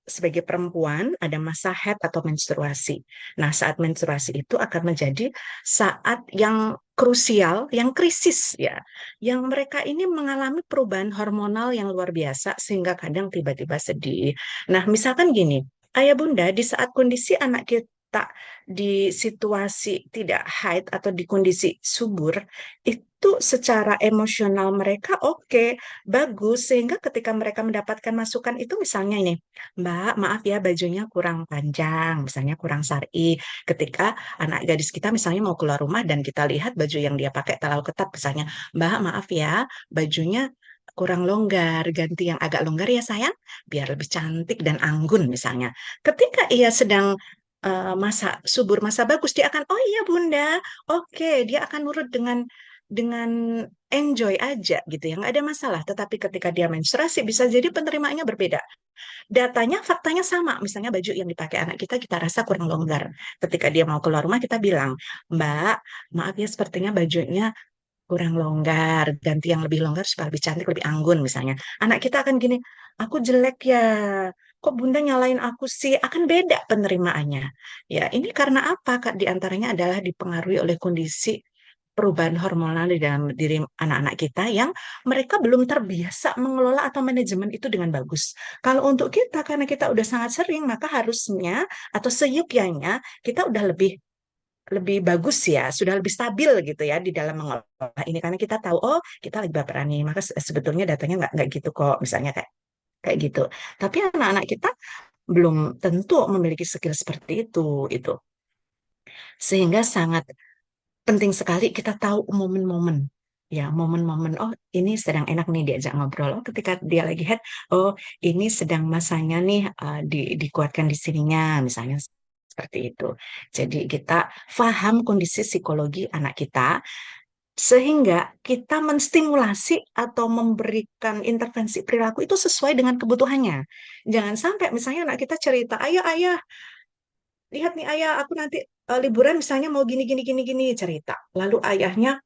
Sebagai perempuan ada masa haid atau menstruasi. Nah, saat menstruasi itu akan menjadi saat yang krusial, yang krisis ya. Yang mereka ini mengalami perubahan hormonal yang luar biasa sehingga kadang tiba-tiba sedih. Nah, misalkan gini, Ayah Bunda, di saat kondisi anak kita di situasi tidak haid atau di kondisi subur, itu secara emosional mereka oke, bagus, sehingga ketika mereka mendapatkan masukan itu misalnya ini, Mbak, maaf ya bajunya kurang panjang, misalnya kurang syar'i. Ketika anak gadis kita misalnya mau keluar rumah dan kita lihat baju yang dia pakai terlalu ketat, misalnya, Mbak, maaf ya, bajunya kurang longgar, ganti yang agak longgar ya sayang, biar lebih cantik dan anggun misalnya. Ketika ia sedang masa subur, masa bagus, dia akan, oh iya Bunda, oke, dia akan nurut dengan enjoy aja gitu ya, nggak ada masalah. Tetapi ketika dia menstruasi, bisa jadi penerimaannya berbeda. Datanya, faktanya sama. Misalnya baju yang dipakai anak kita rasa kurang longgar. Ketika dia mau keluar rumah, kita bilang, Mbak, maaf ya, sepertinya bajunya kurang longgar, ganti yang lebih longgar supaya lebih cantik, lebih anggun misalnya. Anak kita akan gini, aku jelek ya, kok Bunda nyalain aku sih? Akan beda penerimaannya. Ya, ini karena apa? Kak? Di antaranya adalah dipengaruhi oleh kondisi perubahan hormonal di dalam diri anak-anak kita yang mereka belum terbiasa mengelola atau manajemen itu dengan bagus. Kalau untuk kita, karena kita udah sangat sering, maka harusnya atau seyukyanya kita udah lebih lebih bagus ya, sudah lebih stabil gitu ya di dalam mengolah ini karena kita tahu oh kita lagi baperan nih, maka sebetulnya datanya nggak gitu kok, misalnya kayak kayak gitu. Tapi anak-anak kita belum tentu memiliki skill seperti itu. Sehingga sangat penting sekali kita tahu momen-momen. Ya, momen-momen, oh ini sedang enak nih diajak ngobrol. Oh, ketika dia lagi head, oh ini sedang masanya nih dikuatkan di sininya, misalnya seperti itu. Jadi kita paham kondisi psikologi anak kita, sehingga kita menstimulasi atau memberikan intervensi perilaku itu sesuai dengan kebutuhannya. Jangan sampai misalnya anak kita cerita, ayah, lihat nih ayah, aku nanti liburan misalnya mau gini gini gini gini cerita. Lalu ayahnya,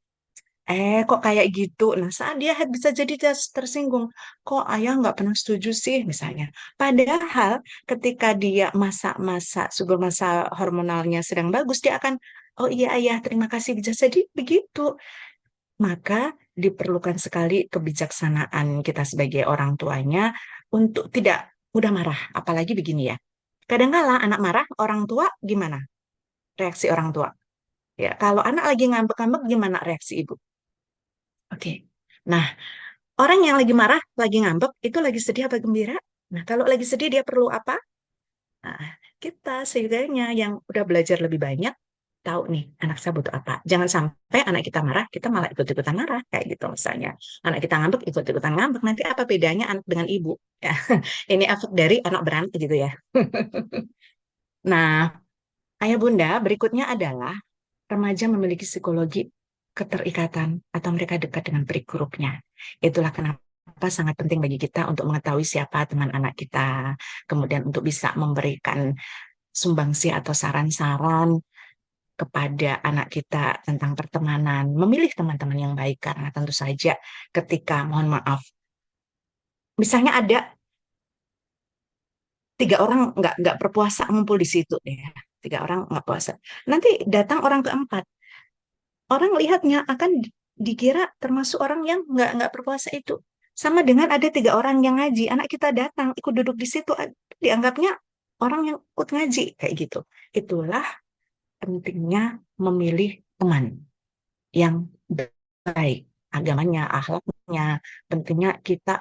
kok kayak gitu. Nah saat dia bisa jadi tersinggung. Kok ayah nggak pernah setuju sih misalnya. Padahal ketika dia masa-masa subur masa hormonalnya sedang bagus, dia akan, oh iya ayah terima kasih bisa jadi begitu. Maka diperlukan sekali kebijaksanaan kita sebagai orang tuanya untuk tidak mudah marah. Apalagi begini ya. Kadang-kala anak marah, orang tua gimana? Reaksi orang tua. Ya, kalau anak lagi ngambek-ngambek gimana reaksi ibu? Oke. Nah, orang yang lagi marah, lagi ngambek, itu lagi sedih apa gembira? Nah, kalau lagi sedih dia perlu apa? Nah, kita setidaknya yang udah belajar lebih banyak, tahu nih anak saya butuh apa. Jangan sampai anak kita marah, kita malah ikut-ikutan marah. Kayak gitu misalnya. Anak kita ngambek, ikut-ikutan ngambek. Nanti apa bedanya anak dengan ibu? Ya, ini efek dari anak berantem gitu ya. Nah, ayah bunda, berikutnya adalah remaja memiliki psikologi keterikatan atau mereka dekat dengan peer group-nya. Itulah kenapa sangat penting bagi kita untuk mengetahui siapa teman anak kita, kemudian untuk bisa memberikan sumbangsi atau saran-saran kepada anak kita tentang pertemanan, memilih teman-teman yang baik karena tentu saja ketika mohon maaf, misalnya ada 3 orang nggak berpuasa ngumpul di situ ya, 3 orang nggak puasa, nanti datang orang keempat, orang lihatnya akan dikira termasuk orang yang nggak berpuasa itu. Sama dengan ada 3 orang yang ngaji, anak kita datang ikut duduk di situ, dianggapnya orang yang ikut ngaji kayak gitu. Itulah pentingnya memilih teman yang baik, agamanya, akhlaknya. Pentingnya kita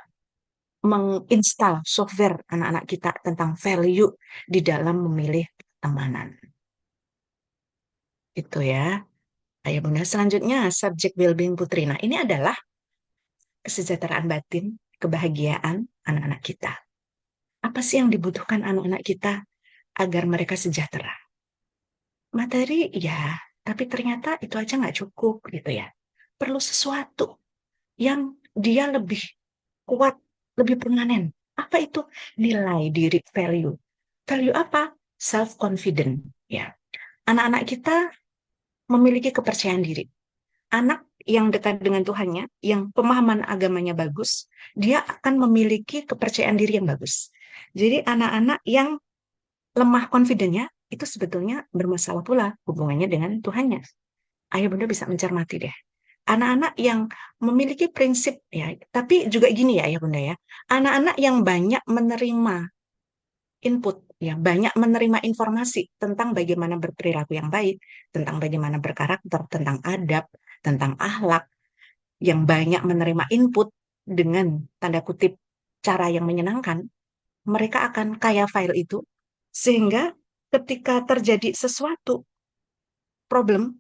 menginstal software anak-anak kita tentang value di dalam memilih pertemanan. Itu ya. Ayah bunda, selanjutnya subjek well-being putri. Nah, ini adalah kesejahteraan batin, kebahagiaan anak-anak kita. Apa sih yang dibutuhkan anak-anak kita agar mereka sejahtera? Materi, ya, tapi ternyata itu aja nggak cukup gitu ya. Perlu sesuatu yang dia lebih kuat, lebih permanen. Apa itu? Nilai diri, value. Value apa? Self-confident. Ya. Anak-anak kita memiliki kepercayaan diri. Anak yang dekat dengan Tuhannya, yang pemahaman agamanya bagus, dia akan memiliki kepercayaan diri yang bagus. Jadi anak-anak yang lemah confident-nya, itu sebetulnya bermasalah pula hubungannya dengan Tuhannya. Ayah bunda bisa mencermati deh. Anak-anak yang memiliki prinsip, ya, tapi juga gini ya ayah bunda ya, anak-anak yang banyak menerima input, Ya, banyak menerima informasi tentang bagaimana berperilaku yang baik, tentang bagaimana berkarakter, tentang adab, tentang akhlak, yang banyak menerima input dengan tanda kutip cara yang menyenangkan, mereka akan kaya file itu, sehingga ketika terjadi sesuatu problem,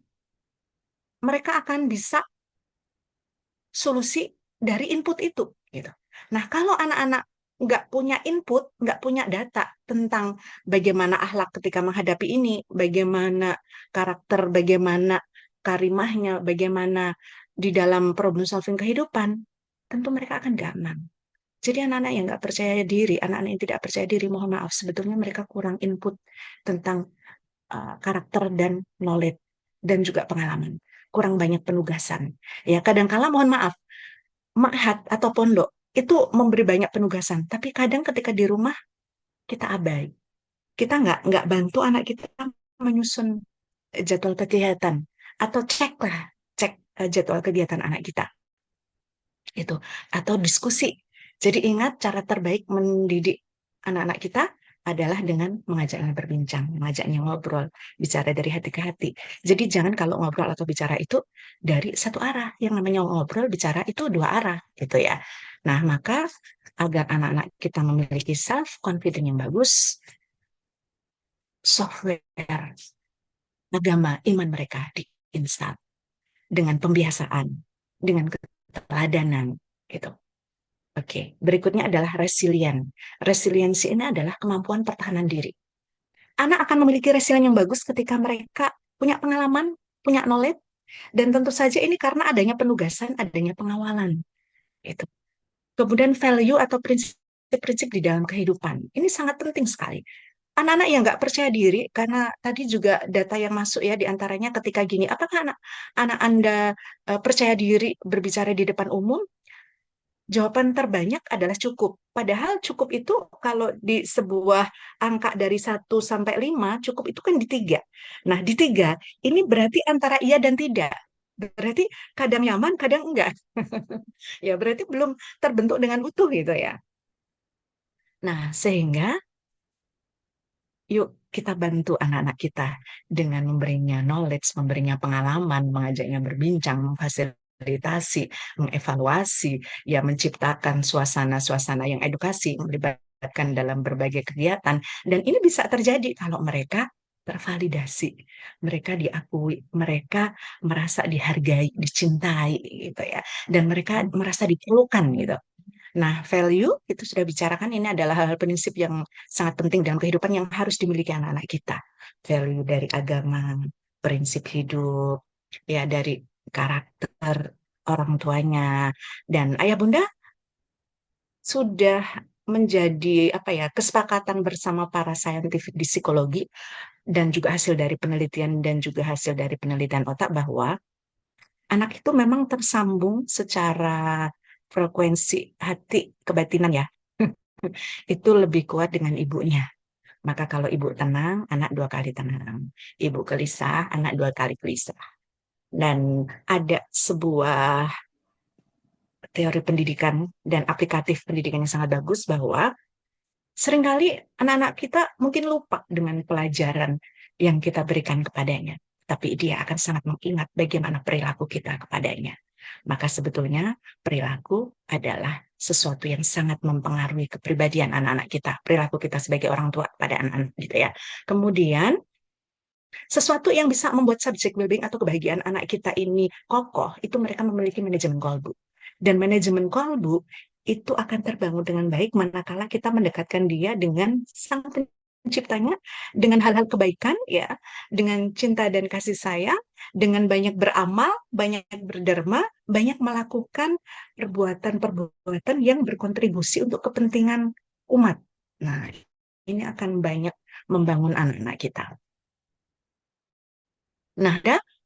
mereka akan bisa solusi dari input itu, gitu. Nah, kalau anak-anak nggak punya input, nggak punya data tentang bagaimana akhlak ketika menghadapi ini, bagaimana karakter, bagaimana karimahnya, bagaimana di dalam problem solving kehidupan, tentu mereka akan gampang. Jadi anak-anak yang nggak percaya diri, anak-anak yang tidak percaya diri, mohon maaf, sebetulnya mereka kurang input tentang karakter dan knowledge dan juga pengalaman. Kurang banyak penugasan. Ya, kadang-kala mohon maaf, ma'had atau pondok itu memberi banyak penugasan, tapi kadang ketika di rumah kita abai. Kita nggak bantu anak kita menyusun jadwal kegiatan atau cek jadwal kegiatan anak kita. Itu atau diskusi. Jadi ingat cara terbaik mendidik anak-anak kita adalah dengan mengajaknya berbincang, mengajaknya ngobrol, bicara dari hati ke hati. Jadi jangan kalau ngobrol atau bicara itu dari satu arah. Yang namanya ngobrol, bicara itu dua arah, gitu ya. Nah, maka agar anak-anak kita memiliki self-confidence yang bagus, software agama, iman mereka diinstal dengan pembiasaan, dengan keteladanan, gitu. Oke, berikutnya adalah resilient. Resiliensi ini adalah kemampuan pertahanan diri. Anak akan memiliki resilien yang bagus ketika mereka punya pengalaman, punya knowledge, dan tentu saja ini karena adanya penugasan, adanya pengawalan. Itu. Kemudian value atau prinsip-prinsip di dalam kehidupan. Ini sangat penting sekali. Anak-anak yang nggak percaya diri, karena tadi juga data yang masuk ya diantaranya ketika gini, apakah anak Anda percaya diri berbicara di depan umum? Jawaban terbanyak adalah cukup. Padahal cukup itu kalau di sebuah angka dari 1 sampai 5, cukup itu kan di 3. Nah, di 3, ini berarti antara iya dan tidak. Berarti kadang nyaman, kadang enggak. Ya, berarti belum terbentuk dengan utuh gitu ya. Nah, sehingga yuk kita bantu anak-anak kita dengan memberinya knowledge, memberinya pengalaman, mengajaknya berbincang, memfasilitasi, mengevaluasi, ya menciptakan suasana-suasana yang edukasi, melibatkan dalam berbagai kegiatan. Dan ini bisa terjadi kalau mereka tervalidasi, mereka diakui, mereka merasa dihargai, dicintai gitu ya, dan mereka merasa diperlukan gitu. Nah, value itu sudah bicarakan, ini adalah hal-hal prinsip yang sangat penting dalam kehidupan yang harus dimiliki anak-anak kita. Value dari agama, prinsip hidup, ya dari karakter orang tuanya, dan ayah bunda sudah menjadi kesepakatan bersama para saintifik di psikologi dan juga hasil dari penelitian otak bahwa anak itu memang tersambung secara frekuensi hati kebatinan ya. Itu lebih kuat dengan ibunya. Maka kalau ibu tenang, anak 2 kali tenang. Ibu gelisah, anak 2 kali gelisah. Dan ada sebuah teori pendidikan dan aplikatif pendidikan yang sangat bagus bahwa seringkali anak-anak kita mungkin lupa dengan pelajaran yang kita berikan kepadanya. Tapi dia akan sangat mengingat bagaimana perilaku kita kepadanya. Maka sebetulnya perilaku adalah sesuatu yang sangat mempengaruhi kepribadian anak-anak kita. Perilaku kita sebagai orang tua pada anak-anak gitu ya. Kemudian sesuatu yang bisa membuat subject well-being atau kebahagiaan anak kita ini kokoh, itu mereka memiliki manajemen kolbu. Dan manajemen kolbu itu akan terbangun dengan baik manakala kita mendekatkan dia dengan sang penciptanya, dengan hal-hal kebaikan ya, dengan cinta dan kasih sayang, dengan banyak beramal, banyak berderma, banyak melakukan perbuatan-perbuatan yang berkontribusi untuk kepentingan umat. Nah, ini akan banyak membangun anak-anak kita. Nah,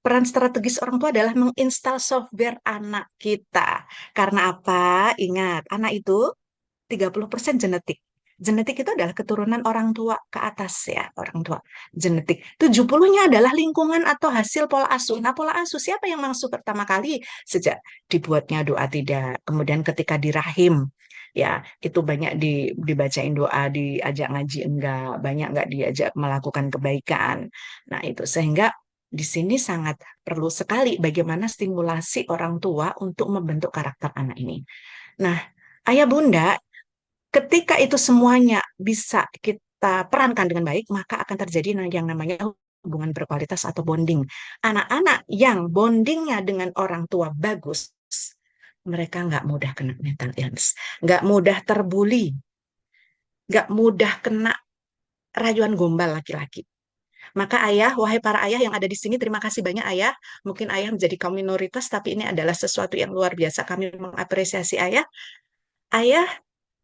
peran strategis orang tua adalah menginstal software anak kita. Karena apa? Ingat, anak itu 30% genetik. Genetik itu adalah keturunan orang tua ke atas ya, orang tua. Genetik. 70-nya adalah lingkungan atau hasil pola asuh. Nah, pola asuh siapa yang masuk pertama kali? Sejak dibuatnya doa tidak. Kemudian ketika di rahim, Ya, itu banyak dibacain doa, diajak ngaji enggak, banyak enggak diajak melakukan kebaikan. Nah, itu sehingga di sini sangat perlu sekali bagaimana stimulasi orang tua untuk membentuk karakter anak ini. Nah, ayah bunda, ketika itu semuanya bisa kita perankan dengan baik, maka akan terjadi yang namanya hubungan berkualitas atau bonding. Anak-anak yang bondingnya dengan orang tua bagus, mereka nggak mudah kena mental illness, nggak mudah terbuli, nggak mudah kena rayuan gombal laki-laki. Maka ayah, wahai para ayah yang ada di sini, terima kasih banyak ayah. Mungkin ayah menjadi kaum minoritas, tapi ini adalah sesuatu yang luar biasa. Kami mengapresiasi ayah. Ayah,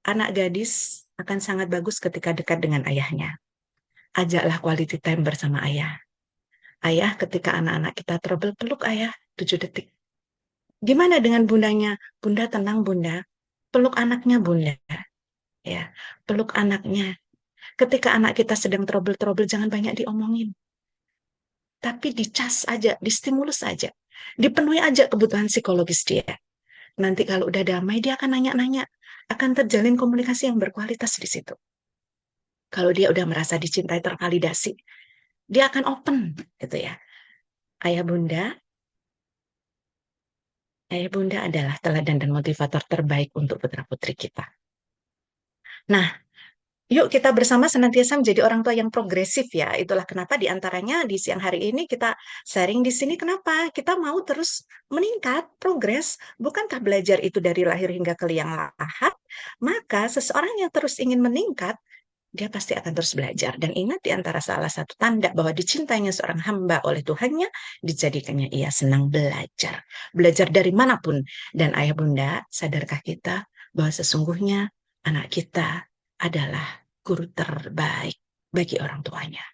anak gadis akan sangat bagus ketika dekat dengan ayahnya. Ajaklah quality time bersama ayah. Ayah, ketika anak-anak kita trouble, peluk ayah 7 detik. Gimana dengan bundanya? Bunda tenang bunda. Peluk anaknya bunda. Ya, peluk anaknya. Ketika anak kita sedang trouble-trouble, jangan banyak diomongin. Tapi dicas aja, distimulus aja. Dipenuhi aja kebutuhan psikologis dia. Nanti kalau udah damai, dia akan nanya-nanya. Akan terjalin komunikasi yang berkualitas di situ. Kalau dia udah merasa dicintai, tervalidasi, dia akan open, gitu ya. Ayah bunda adalah teladan dan motivator terbaik untuk putra-putri kita. Nah, yuk kita bersama senantiasa menjadi orang tua yang progresif ya. Itulah kenapa diantaranya di siang hari ini kita sharing di sini. Kenapa? Kita mau terus meningkat, progres. Bukankah belajar itu dari lahir hingga ke liang lahat? Maka seseorang yang terus ingin meningkat, dia pasti akan terus belajar. Dan ingat di antara salah satu tanda bahwa dicintainya seorang hamba oleh Tuhannya, dijadikannya ia senang belajar. Belajar dari manapun. Dan ayah bunda, sadarkah kita bahwa sesungguhnya anak kita adalah guru terbaik bagi orang tuanya.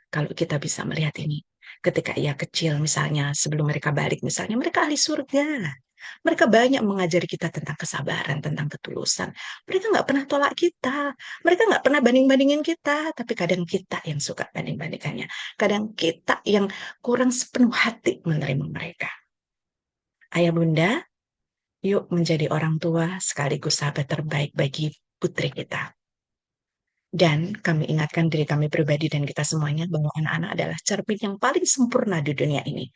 Kalau kita bisa melihat ini, ketika ia kecil misalnya, sebelum mereka balik misalnya, mereka ahli surga. Mereka banyak mengajari kita tentang kesabaran, tentang ketulusan. Mereka nggak pernah tolak kita. Mereka nggak pernah banding-bandingin kita. Tapi kadang kita yang suka banding-bandingkannya. Kadang kita yang kurang sepenuh hati menerima mereka. Ayah bunda, yuk menjadi orang tua sekaligus sahabat terbaik bagi putri kita. Dan kami ingatkan diri kami pribadi dan kita semuanya bahwa anak-anak adalah cermin yang paling sempurna di dunia ini.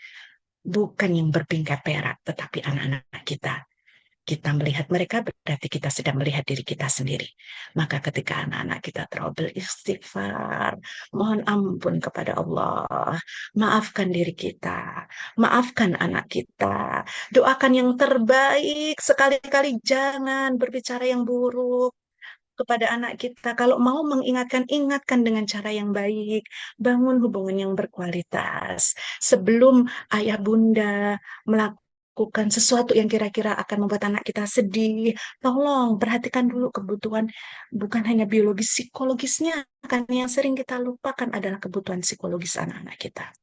Bukan yang berpingkat perak, tetapi anak-anak kita. Kita melihat mereka berarti kita sedang melihat diri kita sendiri. Maka ketika anak-anak kita trouble, istighfar, mohon ampun kepada Allah, maafkan diri kita, maafkan anak kita, doakan yang terbaik, sekali-kali jangan berbicara yang buruk kepada anak kita. Kalau mau mengingatkan, ingatkan dengan cara yang baik. Bangun hubungan yang berkualitas. Sebelum ayah bunda melakukan sesuatu yang kira-kira akan membuat anak kita sedih, tolong perhatikan dulu kebutuhan, bukan hanya biologis, psikologisnya. Kan yang sering kita lupakan adalah kebutuhan psikologis anak-anak kita.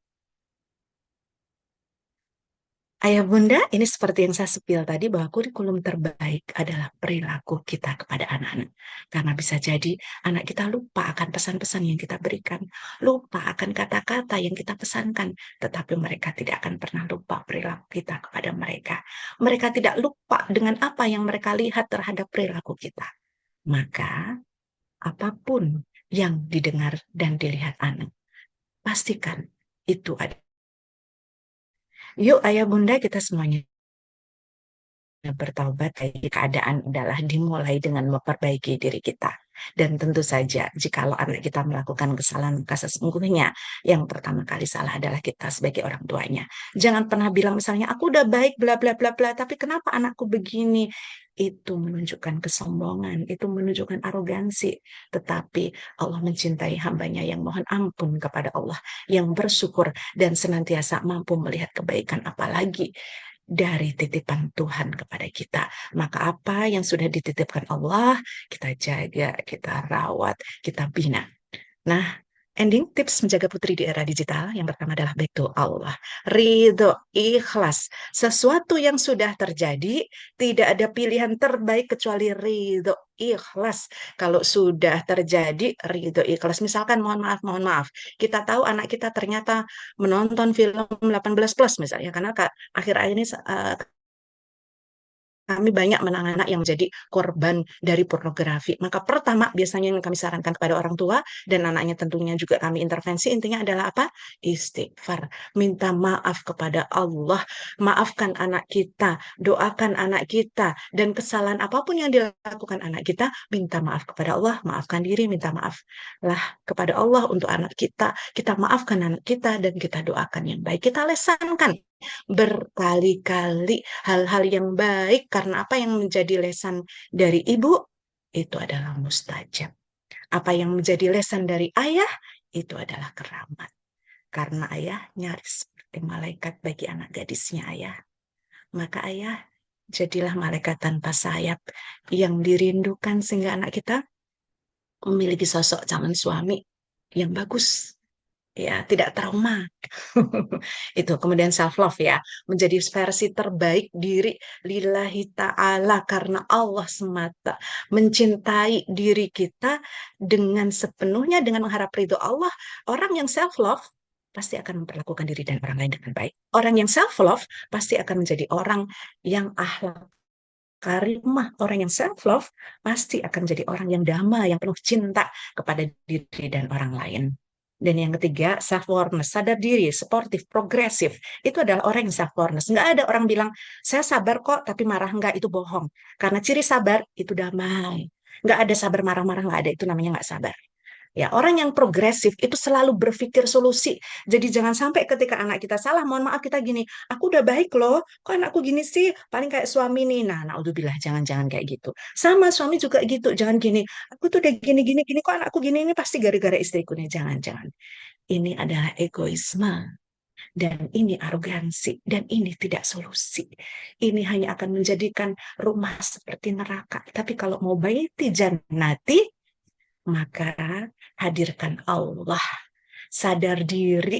Ayah bunda, ini seperti yang saya sepil tadi bahwa kurikulum terbaik adalah perilaku kita kepada anak-anak. Karena bisa jadi anak kita lupa akan pesan-pesan yang kita berikan, lupa akan kata-kata yang kita pesankan, tetapi mereka tidak akan pernah lupa perilaku kita kepada mereka. Mereka tidak lupa dengan apa yang mereka lihat terhadap perilaku kita. Maka apapun yang didengar dan dilihat anak, pastikan itu ada. Yuk ayah bunda kita semuanya bertaubat, keadaan adalah dimulai dengan memperbaiki diri kita. Dan tentu saja jikalau anak kita melakukan kesalahan, maka sesungguhnya yang pertama kali salah adalah kita sebagai orang tuanya. Jangan pernah bilang misalnya aku udah baik bla bla bla bla, tapi kenapa anakku begini? Itu menunjukkan kesombongan, itu menunjukkan arogansi. Tetapi Allah mencintai hambanya yang mohon ampun kepada Allah, yang bersyukur dan senantiasa mampu melihat kebaikan, apalagi dari titipan Tuhan kepada kita. Maka apa yang sudah dititipkan Allah, kita jaga, kita rawat, kita bina. Nah, ending tips menjaga putri di era digital yang pertama adalah back to Allah. Ridho, ikhlas. Sesuatu yang sudah terjadi, tidak ada pilihan terbaik kecuali ridho, ikhlas. Kalau sudah terjadi, ridho, ikhlas. Misalkan mohon maaf. Kita tahu anak kita ternyata menonton film 18+ misalnya, karena akhir-akhir ini Kami banyak menangani anak yang menjadi korban dari pornografi. Maka pertama biasanya yang kami sarankan kepada orang tua dan anaknya tentunya juga kami intervensi, intinya adalah apa? Istighfar. Minta maaf kepada Allah. Maafkan anak kita, doakan anak kita, dan kesalahan apapun yang dilakukan anak kita, minta maaf kepada Allah, maafkan diri, minta maaf lah kepada Allah untuk anak kita. Kita maafkan anak kita dan kita doakan yang baik. Kita lesankan berkali-kali hal-hal yang baik karena apa yang menjadi lesan dari ibu itu adalah mustajab. Apa yang menjadi lesan dari ayah itu adalah keramat. Karena ayah nyaris seperti malaikat bagi anak gadisnya ayah. Maka ayah jadilah malaikat tanpa sayap yang dirindukan sehingga anak kita memiliki sosok calon suami yang bagus, ya tidak trauma. Itu kemudian self love ya, menjadi versi terbaik diri lillahi ta'ala karena Allah semata, mencintai diri kita dengan sepenuhnya dengan mengharap ridho Allah. Orang yang self love pasti akan memperlakukan diri dan orang lain dengan baik. Orang yang self love pasti akan menjadi orang yang akhlak karimah. Orang yang self love pasti akan menjadi orang yang damai, yang penuh cinta kepada diri dan orang lain. Dan yang ketiga, self-awareness, sadar diri, sportif, progresif. Itu adalah orang yang self-awareness. Nggak ada orang bilang, saya sabar kok, tapi marah enggak, itu bohong. Karena ciri sabar, itu damai. Nggak ada sabar marah-marah, nggak ada. Itu namanya nggak sabar. Ya, orang yang progresif itu selalu berpikir solusi. Jadi jangan sampai ketika anak kita salah, mohon maaf kita gini, aku udah baik loh, kok anakku gini sih? Paling kayak suami nih. Nah, naudzubillah, jangan-jangan kayak gitu. Sama suami juga gitu, jangan gini. Aku tuh udah gini-gini, gini kok anakku gini, ini pasti gara-gara istriku nih. Jangan-jangan. Ini adalah egoisme. Dan ini arogansi. Dan ini tidak solusi. Ini hanya akan menjadikan rumah seperti neraka. Tapi kalau mau baiti jannati, maka hadirkan Allah, sadar diri,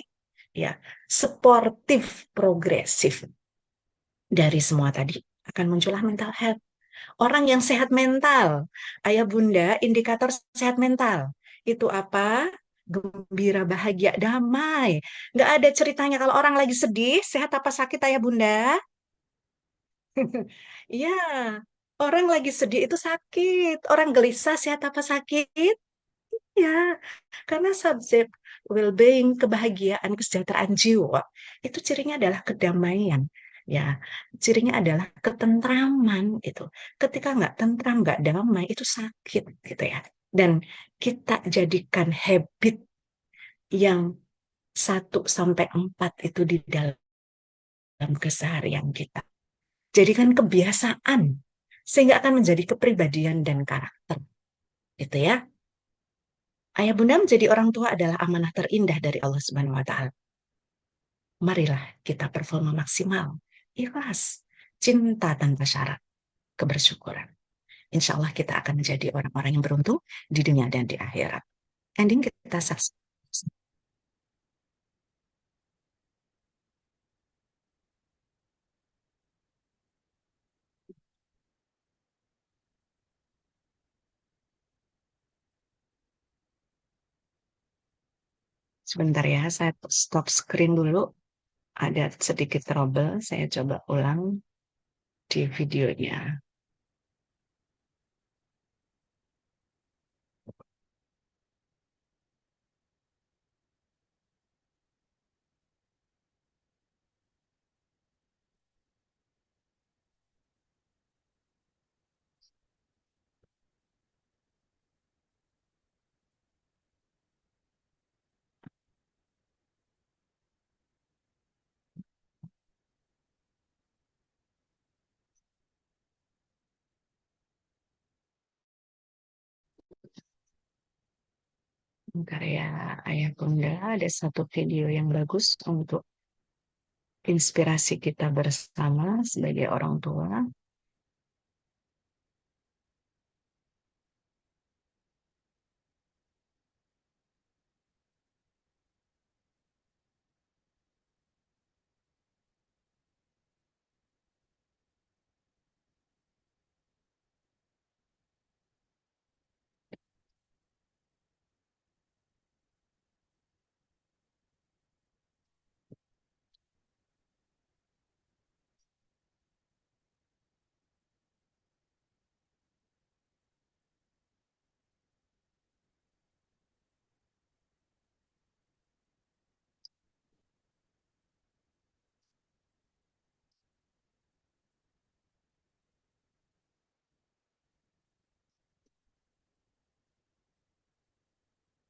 ya, sportif, progresif. Dari semua tadi akan muncullah mental health. Orang yang sehat mental, ayah bunda, indikator sehat mental itu apa? Gembira, bahagia, damai. Nggak ada ceritanya kalau orang lagi sedih, sehat apa sakit ayah bunda? Iya, orang lagi sedih itu sakit. Orang gelisah sehat apa sakit? Ya, karena subjek well-being, kebahagiaan, kesejahteraan jiwa, itu cirinya adalah kedamaian. Ya, cirinya adalah ketentraman itu. Ketika nggak tentram, nggak damai, itu sakit gitu ya. Dan kita jadikan habit yang 1 sampai 4 itu di dalam keseharian kita. Jadikan kebiasaan sehingga akan menjadi kepribadian dan karakter. Itu ya. Ayah bunda menjadi orang tua adalah amanah terindah dari Allah Subhanahu wa taala. Marilah kita performa maksimal, ikhlas, cinta tanpa syarat, kebersyukuran. Insya Allah kita akan menjadi orang-orang yang beruntung di dunia dan di akhirat. Ending kita sukses. Sebentar ya, saya stop screen dulu. Ada sedikit trouble, saya coba ulang di videonya. Bentar ya, ayah bunda, ada satu video yang bagus untuk inspirasi kita bersama sebagai orang tua.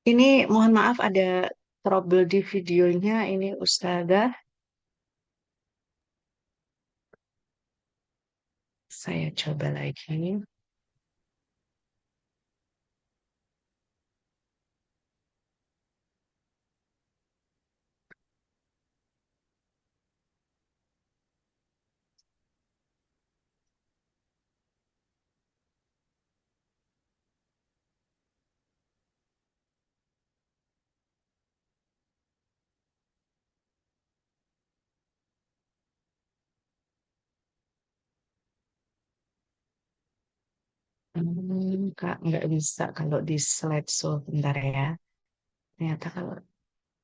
Ini mohon maaf ada trouble di videonya ini Ustazah. Saya coba lagi. Kak, nggak bisa kalau di slideshow. Bentar ya. Ternyata kalau...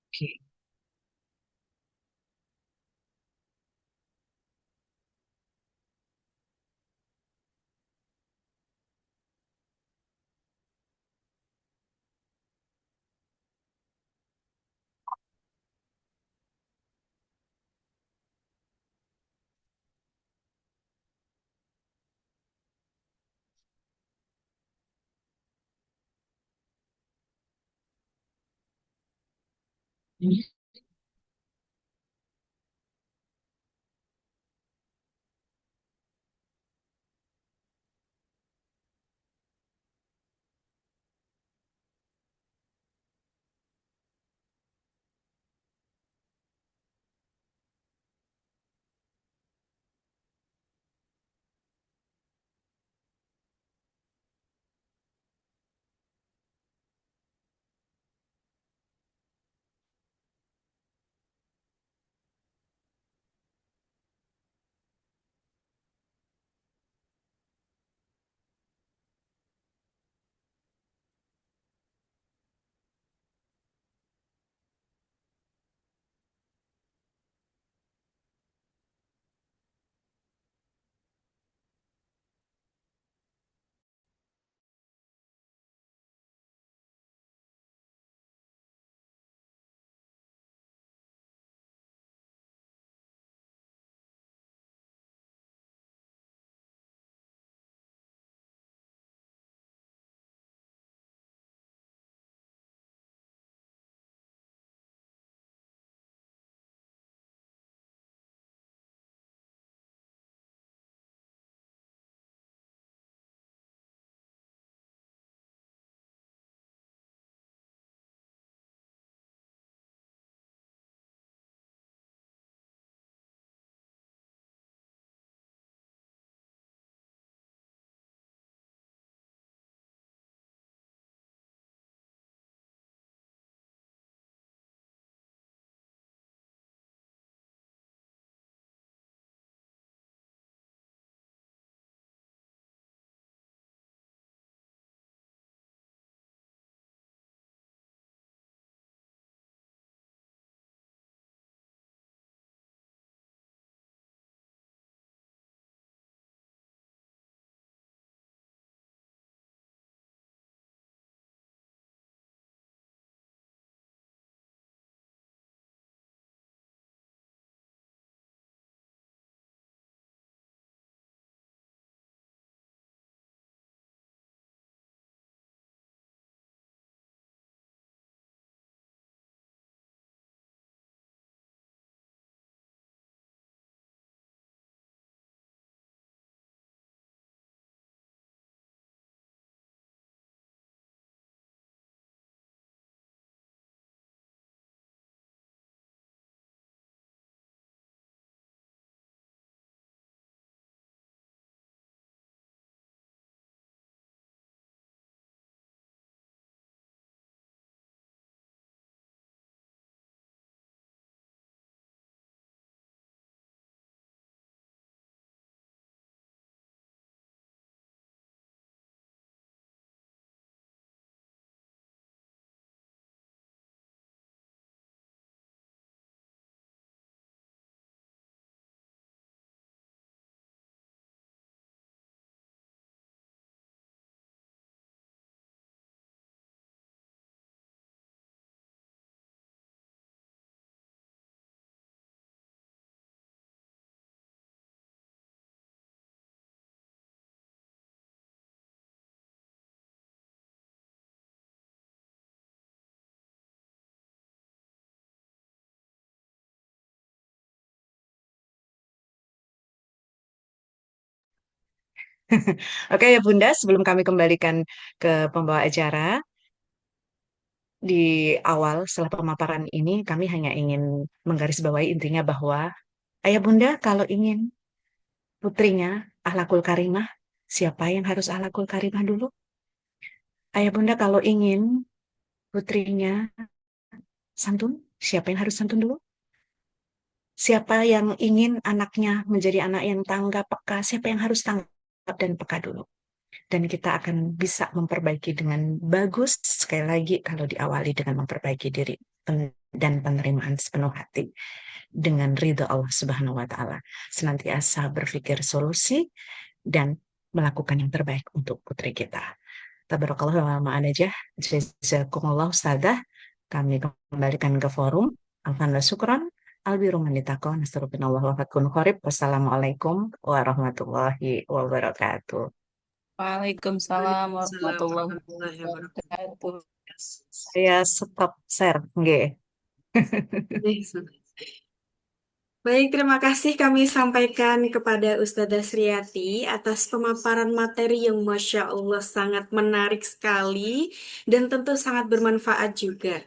Oke. Oke ya Bunda, sebelum kami kembalikan ke pembawa acara, di awal setelah pemaparan ini kami hanya ingin menggarisbawahi intinya bahwa Ayah Bunda kalau ingin putrinya ahlakul karimah, siapa yang harus ahlakul karimah dulu? Ayah Bunda kalau ingin putrinya santun, siapa yang harus santun dulu? Siapa yang ingin anaknya menjadi anak yang tanggap, peka, siapa yang harus tanggap dan peka dulu? Dan kita akan bisa memperbaiki dengan bagus sekali lagi kalau diawali dengan memperbaiki diri dan penerimaan sepenuh hati dengan ridho Allah Subhanahu wa taala, senantiasa berpikir solusi dan melakukan yang terbaik untuk putri kita. Tabarakallah wa ma'anajah. Jazakumullah ustazah. Kami kembalikan ke forum. Alhamdulillah syukran. Albiru manitako. Nasrubinallah wa fakun khorib. Wassalamualaikum warahmatullahi wabarakatuh. Waalaikumsalam Waalaikumsalam warahmatullahi warahmatullahi wabarakatuh. wabarakatuh. Saya stop share. Nggih. Baik, terima kasih kami sampaikan kepada Ustazah Sriati atas pemaparan materi yang Masya Allah sangat menarik sekali dan tentu sangat bermanfaat juga.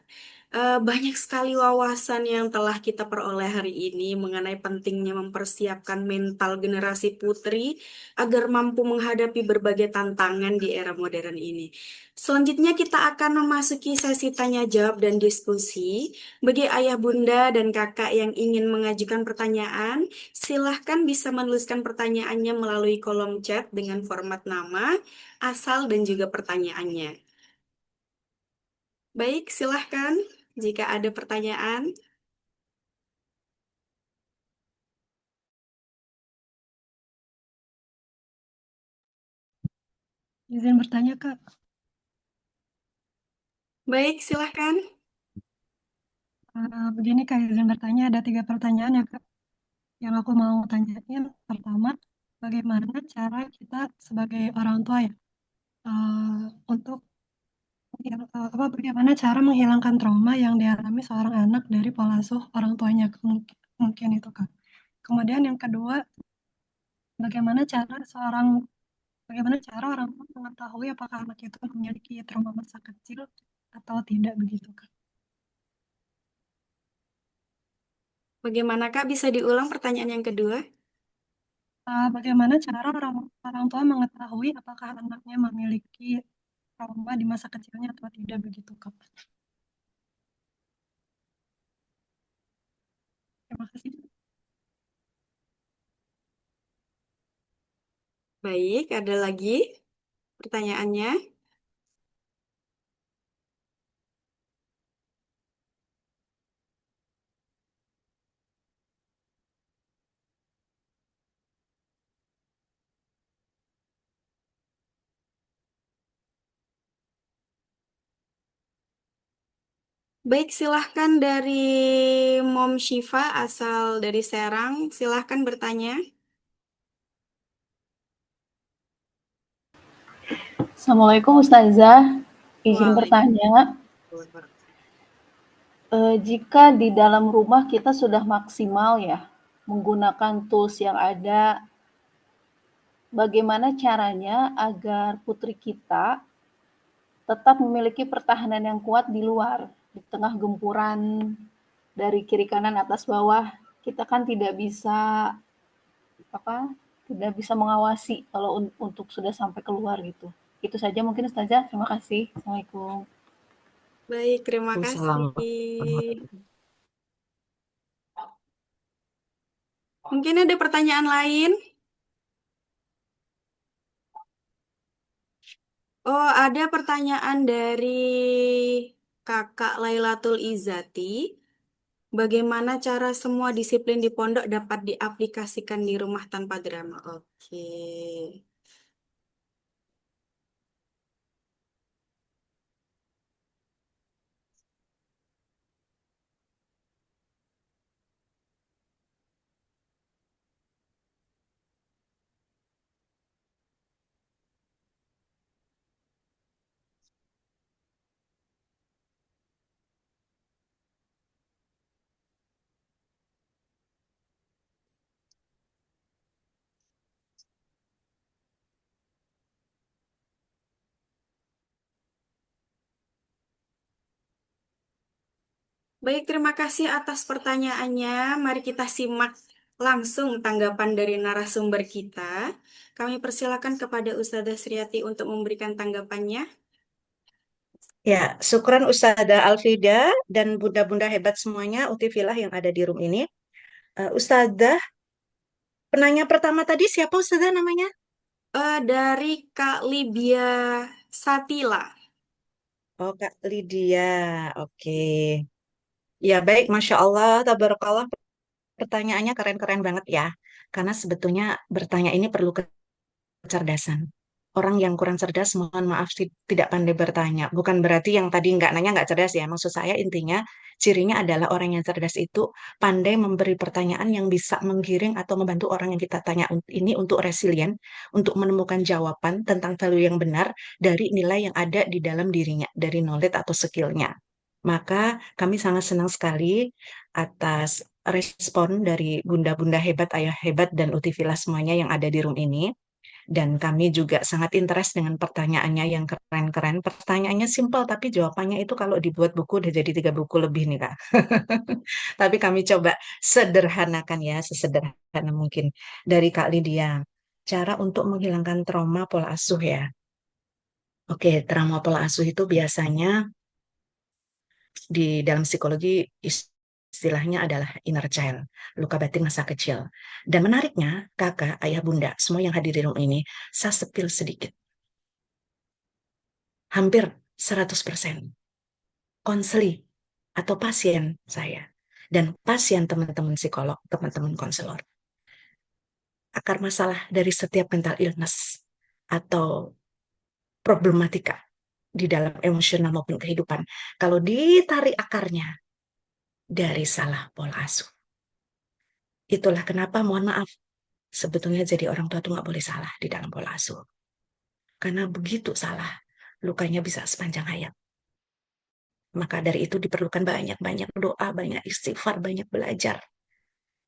Banyak sekali wawasan yang telah kita peroleh hari ini mengenai pentingnya mempersiapkan mental generasi putri agar mampu menghadapi berbagai tantangan di era modern ini. Selanjutnya kita akan memasuki sesi tanya jawab dan diskusi. Bagi ayah, bunda, dan kakak yang ingin mengajukan pertanyaan, silahkan bisa menuliskan pertanyaannya melalui kolom chat dengan format nama, asal, dan juga pertanyaannya. Baik, silahkan jika ada pertanyaan. Izin bertanya, Kak. Baik, silahkan. Begini Kak, izin bertanya, ada 3 pertanyaan ya Kak, yang aku mau tanyain. Pertama, bagaimana cara kita sebagai orang tua ya, untuk bagaimana cara menghilangkan trauma yang dialami seorang anak dari pola asuh orang tuanya, mungkin itu Kak. Kemudian yang kedua, bagaimana cara orang tua mengetahui apakah anak itu memiliki trauma masa kecil atau tidak begitu Kak. Bagaimana Kak, bisa diulang pertanyaan yang kedua? Bagaimana cara orang tua mengetahui apakah anaknya memiliki trauma di masa kecilnya atau tidak begitu Kak? Terima kasih. Baik, ada lagi pertanyaannya? Baik, silahkan dari Mom Shiva asal dari Serang, silahkan bertanya. Assalamualaikum Ustazah. Izin bertanya, Waalaikumsalam. jika di dalam rumah kita sudah maksimal ya menggunakan tools yang ada, bagaimana caranya agar putri kita tetap memiliki pertahanan yang kuat di luar, di tengah gempuran dari kiri kanan atas bawah, kita kan tidak bisa apa? Tidak bisa mengawasi kalau untuk sudah sampai keluar gitu. Itu saja mungkin Ustazah. Terima kasih. Assalamualaikum. Baik, terima kasih. Waalaikumsalam. Mungkin ada pertanyaan lain? Oh, ada pertanyaan dari Kakak Lailatul Izati. Bagaimana cara semua disiplin di pondok dapat diaplikasikan di rumah tanpa drama? Oke. Baik, terima kasih atas pertanyaannya. Mari kita simak langsung tanggapan dari narasumber kita. Kami persilakan kepada Ustazah Sriati untuk memberikan tanggapannya. Ya, syukran Ustazah Alfida dan bunda-bunda hebat semuanya, Utifilah yang ada di room ini. Ustazah, penanya pertama tadi siapa Ustazah namanya? Dari Kak Libya Satila. Oh, Kak Lydia. Oke. Ya, baik. Masya Allah, tabarakallah. Pertanyaannya keren-keren banget ya. Karena sebetulnya bertanya ini perlu kecerdasan. Orang yang kurang cerdas, mohon maaf, tidak pandai bertanya. Bukan berarti yang tadi nggak nanya nggak cerdas ya. Maksud saya intinya, cirinya adalah orang yang cerdas itu pandai memberi pertanyaan yang bisa menggiring atau membantu orang yang kita tanya ini untuk resilient, untuk menemukan jawaban tentang value yang benar dari nilai yang ada di dalam dirinya, dari knowledge atau skillnya. Maka kami sangat senang sekali atas respon dari bunda-bunda hebat, ayah hebat, dan Utivila semuanya yang ada di room ini. Dan kami juga sangat interest dengan pertanyaannya yang keren-keren. Pertanyaannya simpel, tapi jawabannya itu kalau dibuat buku udah jadi 3 buku lebih nih, Kak. Tapi kami coba sederhanakan ya, sesederhana mungkin. Dari Kak Lydia, cara untuk menghilangkan trauma pola asuh ya. Oke, trauma pola asuh itu biasanya di dalam psikologi istilahnya adalah inner child, luka batin masa kecil. Dan menariknya, kakak, ayah, bunda, semua yang hadir di room ini, saya sepil sedikit. Hampir 100% konseli atau pasien saya dan pasien teman-teman psikolog, teman-teman konselor. Akar masalah dari setiap mental illness atau problematika di dalam emosional maupun kehidupan, kalau ditarik akarnya dari salah pola asuh. Itulah kenapa, mohon maaf, sebetulnya jadi orang tua itu nggak boleh salah di dalam pola asuh. Karena begitu salah, lukanya bisa sepanjang hayat. Maka dari itu diperlukan banyak-banyak doa, banyak istighfar, banyak belajar.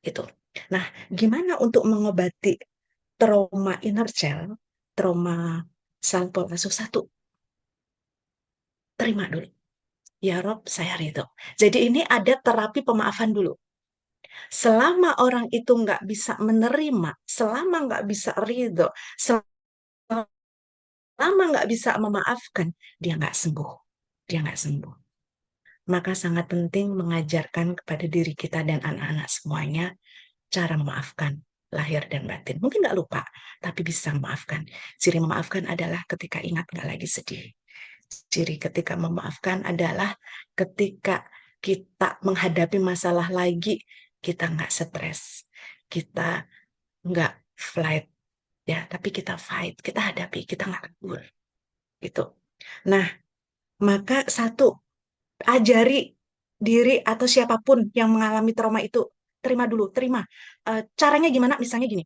Itu. Nah, gimana untuk mengobati trauma inner child, trauma sang pola asuh? Satu, terima dulu. Ya Rob, saya ridho. Jadi ini ada terapi pemaafan dulu. Selama orang itu nggak bisa menerima, selama nggak bisa ridho, selama nggak bisa memaafkan, dia nggak sembuh. Dia nggak sembuh. Maka sangat penting mengajarkan kepada diri kita dan anak-anak semuanya cara memaafkan lahir dan batin. Mungkin nggak lupa, tapi bisa memaafkan. Ciri memaafkan adalah ketika ingat nggak lagi sedih. Ciri ketika memaafkan adalah ketika kita menghadapi masalah lagi, kita nggak stres, kita nggak flight, ya, tapi kita fight, kita hadapi, kita nggak kabur. Itu. Nah, maka satu, ajari diri atau siapapun yang mengalami trauma itu, terima dulu, terima. Caranya gimana? Misalnya gini,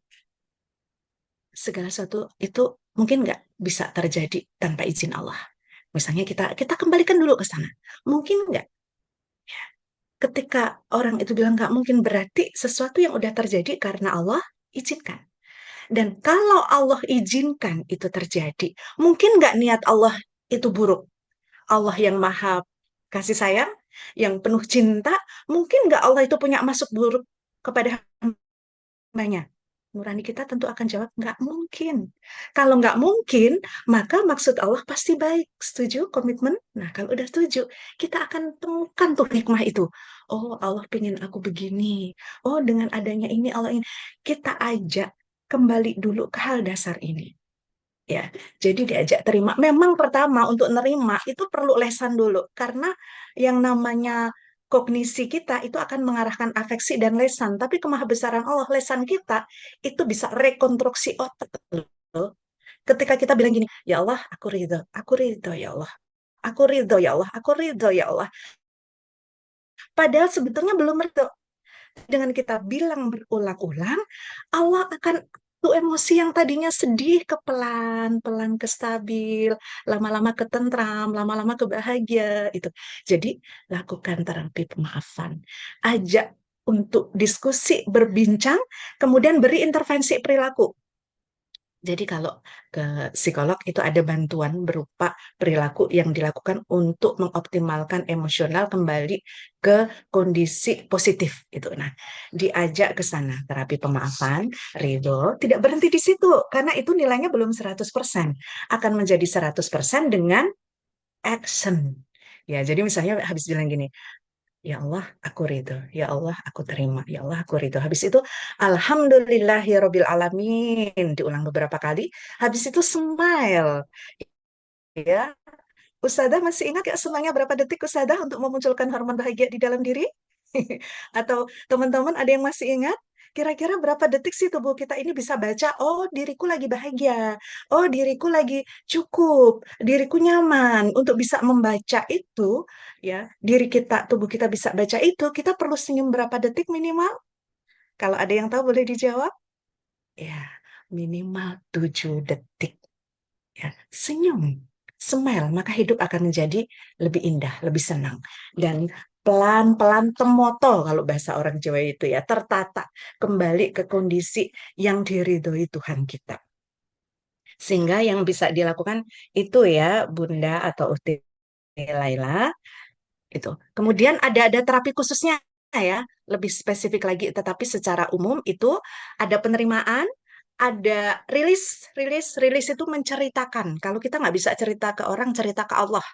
segala sesuatu itu mungkin nggak bisa terjadi tanpa izin Allah. Misalnya kita kembalikan dulu ke sana. Mungkin nggak? Ketika orang itu bilang nggak mungkin, berarti sesuatu yang udah terjadi karena Allah izinkan. Dan kalau Allah izinkan itu terjadi, mungkin nggak niat Allah itu buruk. Allah yang maha kasih sayang, yang penuh cinta, mungkin nggak Allah itu punya maksud buruk kepada hambanya? Nurani kita tentu akan jawab, nggak mungkin. Kalau nggak mungkin, maka maksud Allah pasti baik. Setuju? Komitmen? Nah, kalau udah setuju, kita akan temukan tuh hikmah itu. Oh, Allah pengen aku begini. Oh, dengan adanya ini Allah ingin. Kita ajak kembali dulu ke hal dasar ini. Ya, jadi diajak terima. Memang pertama untuk nerima itu perlu lesan dulu. Karena yang namanya kognisi kita itu akan mengarahkan afeksi dan lesan. Tapi kemahabesaran Allah, lesan kita itu bisa rekonstruksi otak. Ketika kita bilang gini, ya Allah, aku ridho ya Allah. Aku ridho ya Allah, aku ridho ya Allah. Padahal sebetulnya belum ridho. Dengan kita bilang berulang-ulang, Allah akan tuh emosi yang tadinya sedih ke pelan-pelan ke stabil, lama-lama ke tentram, lama-lama ke bahagia itu. Jadi lakukan terapi pemaafan. Ajak untuk diskusi, berbincang, kemudian beri intervensi perilaku. Jadi kalau ke psikolog itu ada bantuan berupa perilaku yang dilakukan untuk mengoptimalkan emosional kembali ke kondisi positif itu. Nah, diajak ke sana terapi pemaafan, ridho, tidak berhenti di situ karena itu nilainya belum 100%. Akan menjadi 100% dengan action. Ya, jadi misalnya habis bilang gini, ya Allah, aku ridho. Ya Allah, aku terima. Ya Allah, aku ridho. Habis itu, Alhamdulillahirabbil alamin. Diulang beberapa kali. Habis itu smile. Ya, Ustazah masih ingat ya semuanya berapa detik Ustazah untuk memunculkan hormon bahagia di dalam diri? Atau teman-teman ada yang masih ingat? Kira-kira berapa detik sih tubuh kita ini bisa baca, oh diriku lagi bahagia, oh diriku lagi cukup, diriku nyaman. Untuk bisa membaca itu, ya diri kita, tubuh kita bisa baca itu, kita perlu senyum berapa detik minimal? Kalau ada yang tahu boleh dijawab? Ya, minimal 7 detik. Ya, senyum, smile, maka hidup akan menjadi lebih indah, lebih senang. Dan pelan-pelan temoto kalau bahasa orang Jawa itu ya, tertata kembali ke kondisi yang diridhoi Tuhan kita. Sehingga yang bisa dilakukan itu ya Bunda atau Uti Laila itu. Kemudian ada terapi khususnya ya, lebih spesifik lagi tetapi secara umum itu ada penerimaan, ada rilis itu menceritakan. Kalau kita nggak bisa cerita ke orang, cerita ke Allah.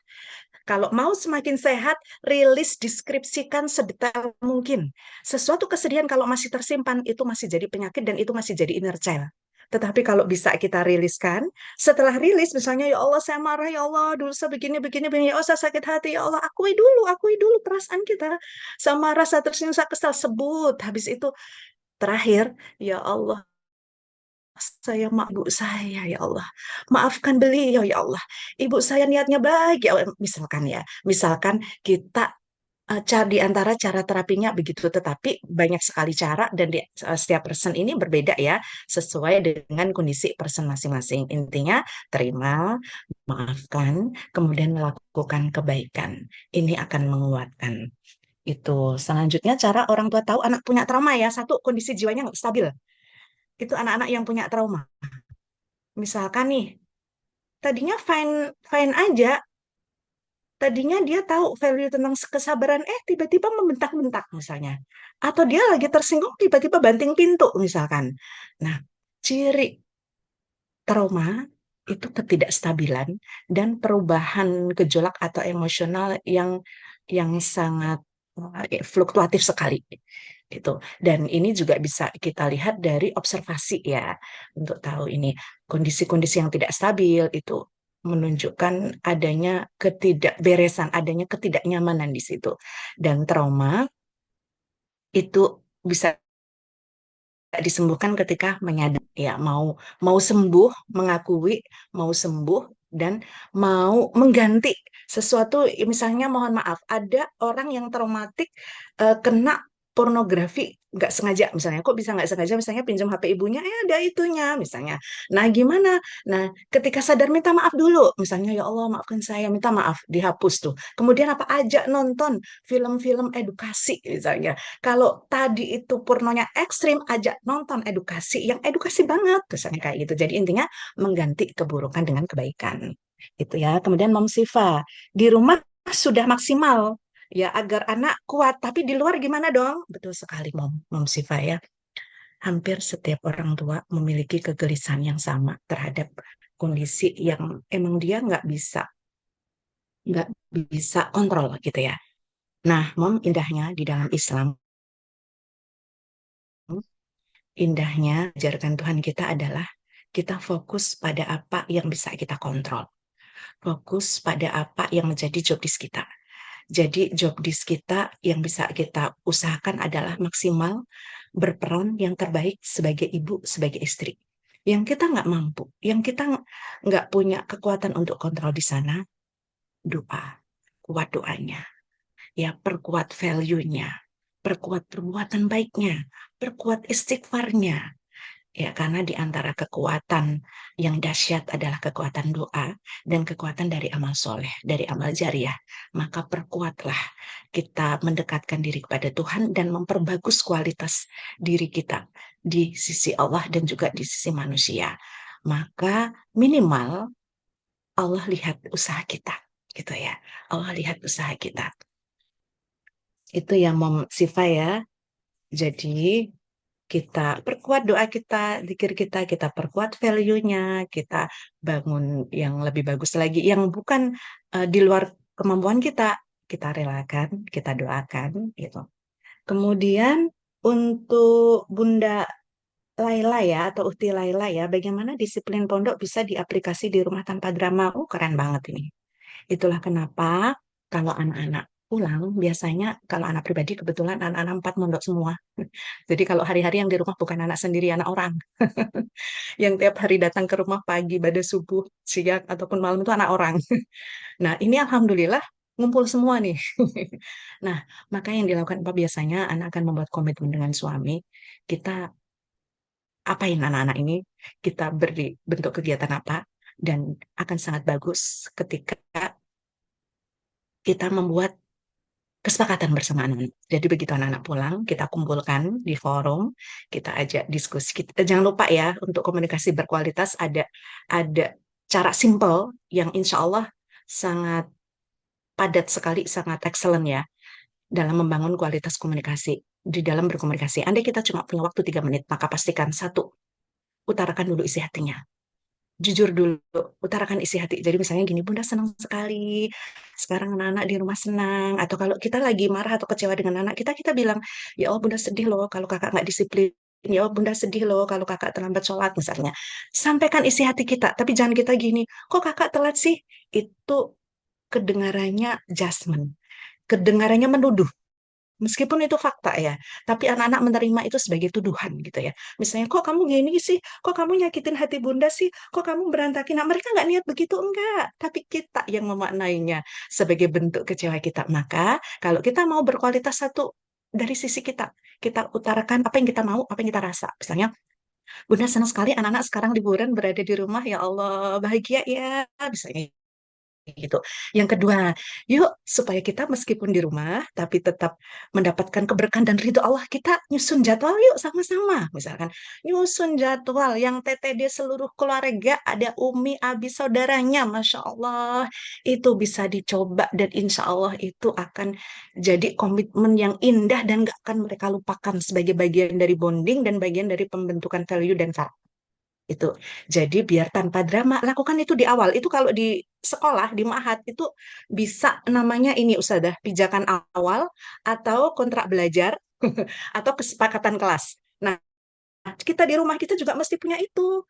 Kalau mau semakin sehat, rilis, deskripsikan sedetail mungkin. Sesuatu kesedihan kalau masih tersimpan, itu masih jadi penyakit dan itu masih jadi inner child. Tetapi kalau bisa kita riliskan, setelah rilis misalnya, ya Allah saya marah, ya Allah dulu saya begini, begini, begini, ya Allah saya sakit hati, ya Allah akui dulu perasaan kita. Saya marah, saya tersinggung, saya kesal, sebut. Habis itu terakhir, ya Allah saya maaf ibu saya ya Allah, maafkan beliau ya Allah, ibu saya niatnya baik ya Allah. Misalkan kita di antara cara terapinya begitu, tetapi banyak sekali cara dan setiap person ini berbeda ya, sesuai dengan kondisi person masing-masing. Intinya terima, maafkan, kemudian melakukan kebaikan. Ini akan menguatkan. Itu selanjutnya cara orang tua tahu anak punya trauma ya, satu kondisi jiwanya nggak stabil. Itu anak-anak yang punya trauma. Misalkan nih, tadinya fine fine aja, tadinya dia tahu value tentang kesabaran, tiba-tiba membentak-bentak misalnya. Atau dia lagi tersinggung, tiba-tiba banting pintu misalkan. Nah, ciri trauma itu ketidakstabilan dan perubahan gejolak atau emosional yang sangat fluktuatif sekali itu. Dan ini juga bisa kita lihat dari observasi ya, untuk tahu ini kondisi-kondisi yang tidak stabil itu menunjukkan adanya ketidakberesan, adanya ketidaknyamanan di situ. Dan trauma itu bisa disembuhkan ketika menyadari ya, mau sembuh, mengakui mau sembuh dan mau mengganti sesuatu. Misalnya mohon maaf, ada orang yang traumatik kena pornografi nggak sengaja, misalnya kok bisa nggak sengaja, misalnya pinjam HP ibunya, ada itunya misalnya. Nah gimana, nah ketika sadar minta maaf dulu, misalnya ya Allah maafkan saya, minta maaf, dihapus tuh. Kemudian apa, ajak nonton film-film edukasi misalnya. Kalau tadi itu pornonya ekstrim, ajak nonton edukasi yang edukasi banget, misalnya kayak gitu. Jadi intinya mengganti keburukan dengan kebaikan. Itu ya. Kemudian Mom Siva, di rumah sudah maksimal ya agar anak kuat, tapi di luar gimana dong? Betul sekali Mom Siva ya. Hampir setiap orang tua memiliki kegelisahan yang sama terhadap kondisi yang emang dia nggak bisa kontrol gitu ya. Nah, Mom, indahnya di dalam Islam, indahnya ajarkan Tuhan kita adalah kita fokus pada apa yang bisa kita kontrol. Fokus pada apa yang menjadi job desk kita. Jadi job desk kita yang bisa kita usahakan adalah maksimal berperan yang terbaik sebagai ibu, sebagai istri. Yang kita nggak mampu, yang kita nggak punya kekuatan untuk kontrol di sana, doa, kuat doanya. Ya, perkuat value-nya, perkuat perbuatan baiknya, perkuat istighfarnya. Ya, karena di antara kekuatan yang dahsyat adalah kekuatan doa dan kekuatan dari amal soleh, dari amal jariah. Maka perkuatlah kita mendekatkan diri kepada Tuhan dan memperbagus kualitas diri kita di sisi Allah dan juga di sisi manusia. maka minimal Allah lihat usaha kita, gitu ya. Allah lihat usaha kita. Itu yang Mom Sifa ya. Jadi kita perkuat doa kita, zikir kita perkuat value-nya, kita bangun yang lebih bagus lagi, yang bukan di luar kemampuan kita relakan, kita doakan, gitu. Kemudian untuk Bunda Laila ya, atau Uhti Laila ya, bagaimana disiplin pondok bisa diaplikasi di rumah tanpa drama? Oh, keren banget ini. Itulah kenapa kalau anak-anak pulang, biasanya kalau anak pribadi kebetulan anak-anak 4 mondok semua. Jadi kalau hari-hari yang di rumah bukan anak sendiri, anak orang. Yang tiap hari datang ke rumah pagi, pada subuh, siang, ataupun malam itu anak orang. Nah, ini alhamdulillah ngumpul semua nih. Nah, maka yang dilakukan apa biasanya, anak akan membuat komitmen dengan suami. Kita apain anak-anak ini, kita beri bentuk kegiatan apa, dan akan sangat bagus ketika kita membuat kesepakatan bersama anak-anak. Jadi begitu anak-anak pulang, kita kumpulkan di forum, kita ajak diskusi. Jangan lupa ya, untuk komunikasi berkualitas ada cara simple yang insya Allah sangat padat sekali, sangat excellent ya, dalam membangun kualitas komunikasi. Di dalam berkomunikasi, andai kita cuma punya waktu 3 menit, maka pastikan satu, utarakan dulu isi hatinya. Jujur dulu, utarakan isi hati. Jadi misalnya gini, Bunda senang sekali, sekarang anak-anak di rumah senang. Atau kalau kita lagi marah atau kecewa dengan anak kita, kita bilang, ya Allah Bunda sedih loh kalau kakak nggak disiplin. Ya Allah Bunda sedih loh kalau kakak terlambat sholat misalnya. Sampaikan isi hati kita, tapi jangan kita gini, kok kakak telat sih? Itu kedengarannya judgment, kedengarannya menuduh. Meskipun itu fakta ya, tapi anak-anak menerima itu sebagai tuduhan gitu ya. Misalnya, kok kamu gini sih? Kok kamu nyakitin hati Bunda sih? Kok kamu berantakin? Nah, mereka nggak niat begitu, enggak. Tapi kita yang memaknainya sebagai bentuk kecewa kita. Maka, kalau kita mau berkualitas satu, dari sisi kita utarakan apa yang kita mau, apa yang kita rasa. Misalnya, Bunda senang sekali anak-anak sekarang liburan berada di rumah, ya Allah, bahagia ya. Misalnya gitu. Yang kedua, yuk supaya kita meskipun di rumah tapi tetap mendapatkan keberkahan dan ridho Allah, kita nyusun jadwal yuk sama-sama. Misalkan nyusun jadwal yang TTD seluruh keluarga, ada Umi, Abi, saudaranya, Masya Allah. Itu bisa dicoba dan insya Allah itu akan jadi komitmen yang indah dan gak akan mereka lupakan sebagai bagian dari bonding dan bagian dari pembentukan value dan karakter. Itu. Jadi biar tanpa drama, lakukan itu di awal. Itu kalau di sekolah, di ma'had, itu bisa namanya ini Ustazah, pijakan awal atau kontrak belajar atau kesepakatan kelas. Nah, kita di rumah kita juga mesti punya itu.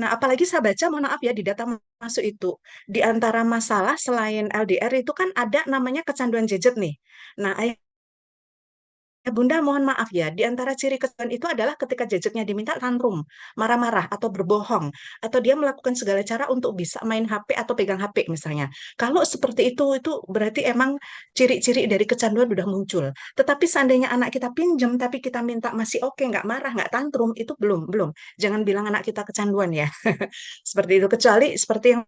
Nah, apalagi saya baca, mohon maaf ya, di data masuk itu, di antara masalah selain LDR itu kan ada namanya kecanduan gadget nih. Nah, ya, Bunda, mohon maaf ya, di antara ciri kecanduan itu adalah ketika gadgetnya diminta tantrum, marah-marah, atau berbohong, atau dia melakukan segala cara untuk bisa main HP atau pegang HP misalnya. Kalau seperti itu berarti emang ciri-ciri dari kecanduan udah muncul. Tetapi seandainya anak kita pinjam, tapi kita minta masih oke, nggak marah, nggak tantrum, itu belum. Jangan bilang anak kita kecanduan ya. Seperti itu, kecuali seperti yang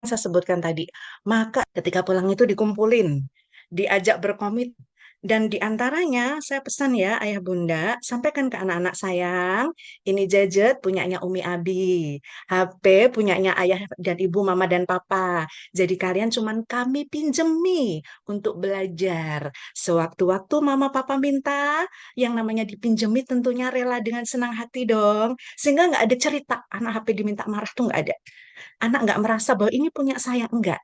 saya sebutkan tadi. Maka ketika pulang itu dikumpulin, diajak berkomit, dan diantaranya saya pesan ya ayah bunda, sampaikan ke anak-anak sayang, ini gadget punyanya Umi Abi, HP punyanya ayah dan ibu, mama dan papa. Jadi kalian cuman kami pinjemi untuk belajar. Sewaktu-waktu mama papa minta, yang namanya dipinjemi tentunya rela dengan senang hati dong. Sehingga nggak ada cerita anak HP diminta marah tuh nggak ada. Anak nggak merasa bahwa ini punya saya, enggak.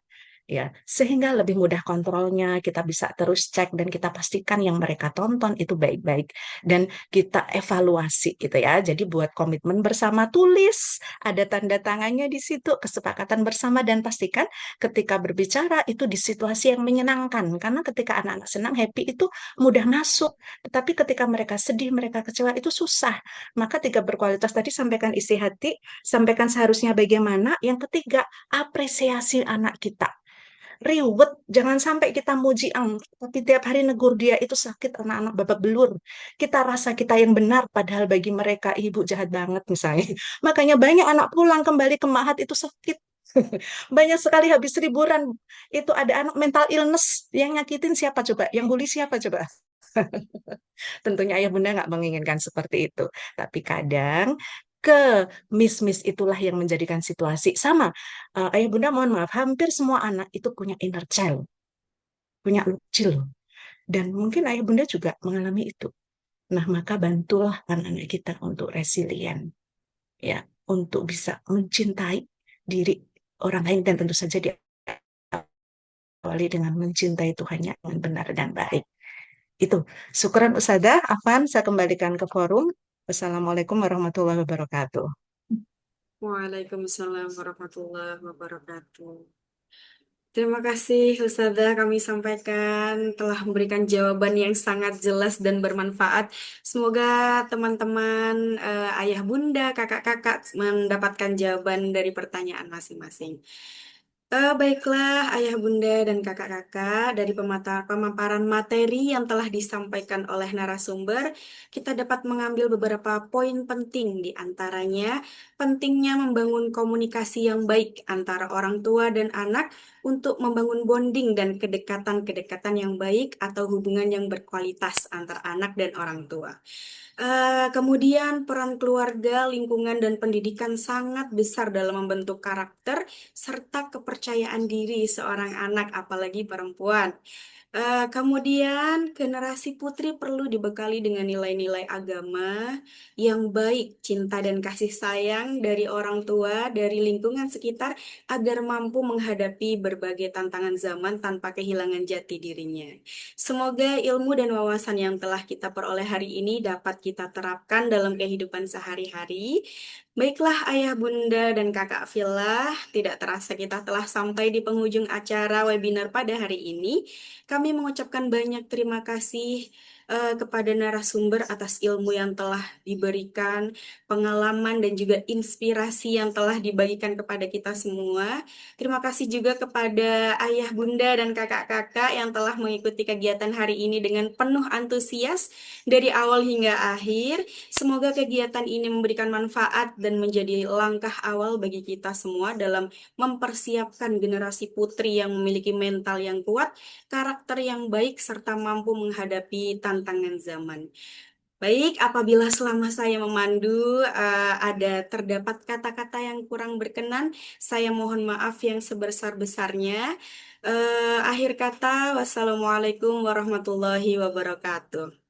Ya, sehingga lebih mudah kontrolnya, kita bisa terus cek dan kita pastikan yang mereka tonton itu baik-baik dan kita evaluasi gitu ya. Jadi buat komitmen bersama, tulis, ada tanda tangannya di situ, kesepakatan bersama, dan pastikan ketika berbicara itu di situasi yang menyenangkan, karena ketika anak-anak senang, happy itu mudah masuk. Tetapi ketika mereka sedih, mereka kecewa itu susah. Maka tiga berkualitas tadi, sampaikan isi hati, sampaikan seharusnya bagaimana. Yang ketiga, apresiasi anak kita. Reward, jangan sampai kita muji tapi tiap hari negur dia, itu sakit anak-anak babak belur. Kita rasa kita yang benar, padahal bagi mereka ibu jahat banget misalnya. Makanya banyak anak pulang kembali ke ma'had itu sakit. Banyak sekali habis liburan, itu ada anak mental illness, yang nyakitin siapa coba? Yang bully siapa coba? Tentunya ayah bunda nggak menginginkan seperti itu. Tapi kadang ke miss-miss itulah yang menjadikan situasi sama. Ayah bunda mohon maaf, hampir semua anak itu punya inner child, punya anak kecil, dan mungkin ayah bunda juga mengalami itu. Nah, maka bantulah anak-anak kita untuk resilient, ya, untuk bisa mencintai diri orang lain dan tentu saja diawali dengan mencintai Tuhannya dengan benar dan baik. Itu. Syukuran Ustazah. Afan, saya kembalikan ke forum. Wassalamualaikum warahmatullahi wabarakatuh. Waalaikumsalam warahmatullahi wabarakatuh. Terima kasih Ustazah, kami sampaikan telah memberikan jawaban yang sangat jelas dan bermanfaat. Semoga teman-teman, ayah bunda, kakak-kakak mendapatkan jawaban dari pertanyaan masing-masing. Baiklah ayah bunda dan kakak-kakak, dari pemaparan materi yang telah disampaikan oleh narasumber, kita dapat mengambil beberapa poin penting, di antaranya pentingnya membangun komunikasi yang baik antara orang tua dan anak untuk membangun bonding dan kedekatan-kedekatan yang baik atau hubungan yang berkualitas antara anak dan orang tua. Kemudian peran keluarga, lingkungan, dan pendidikan sangat besar dalam membentuk karakter serta kepercayaan diri seorang anak, apalagi perempuan. Kemudian generasi putri perlu dibekali dengan nilai-nilai agama yang baik, cinta dan kasih sayang dari orang tua, dari lingkungan sekitar, agar mampu menghadapi berbagai tantangan zaman tanpa kehilangan jati dirinya. Semoga ilmu dan wawasan yang telah kita peroleh hari ini dapat kita terapkan dalam kehidupan sehari-hari. Baiklah ayah bunda dan kakak Villa, tidak terasa kita telah sampai di penghujung acara webinar pada hari ini. Kami mengucapkan banyak terima kasih kepada narasumber atas ilmu yang telah diberikan, pengalaman dan juga inspirasi yang telah dibagikan kepada kita semua. Terima kasih juga kepada ayah bunda dan kakak-kakak yang telah mengikuti kegiatan hari ini dengan penuh antusias dari awal hingga akhir. Semoga kegiatan ini memberikan manfaat dan menjadi langkah awal bagi kita semua dalam mempersiapkan generasi putri yang memiliki mental yang kuat, karakter yang baik, serta mampu menghadapi tantangan zaman. Baik, apabila selama saya memandu terdapat kata-kata yang kurang berkenan, saya mohon maaf yang sebesar-besarnya. Akhir kata, wassalamualaikum warahmatullahi wabarakatuh.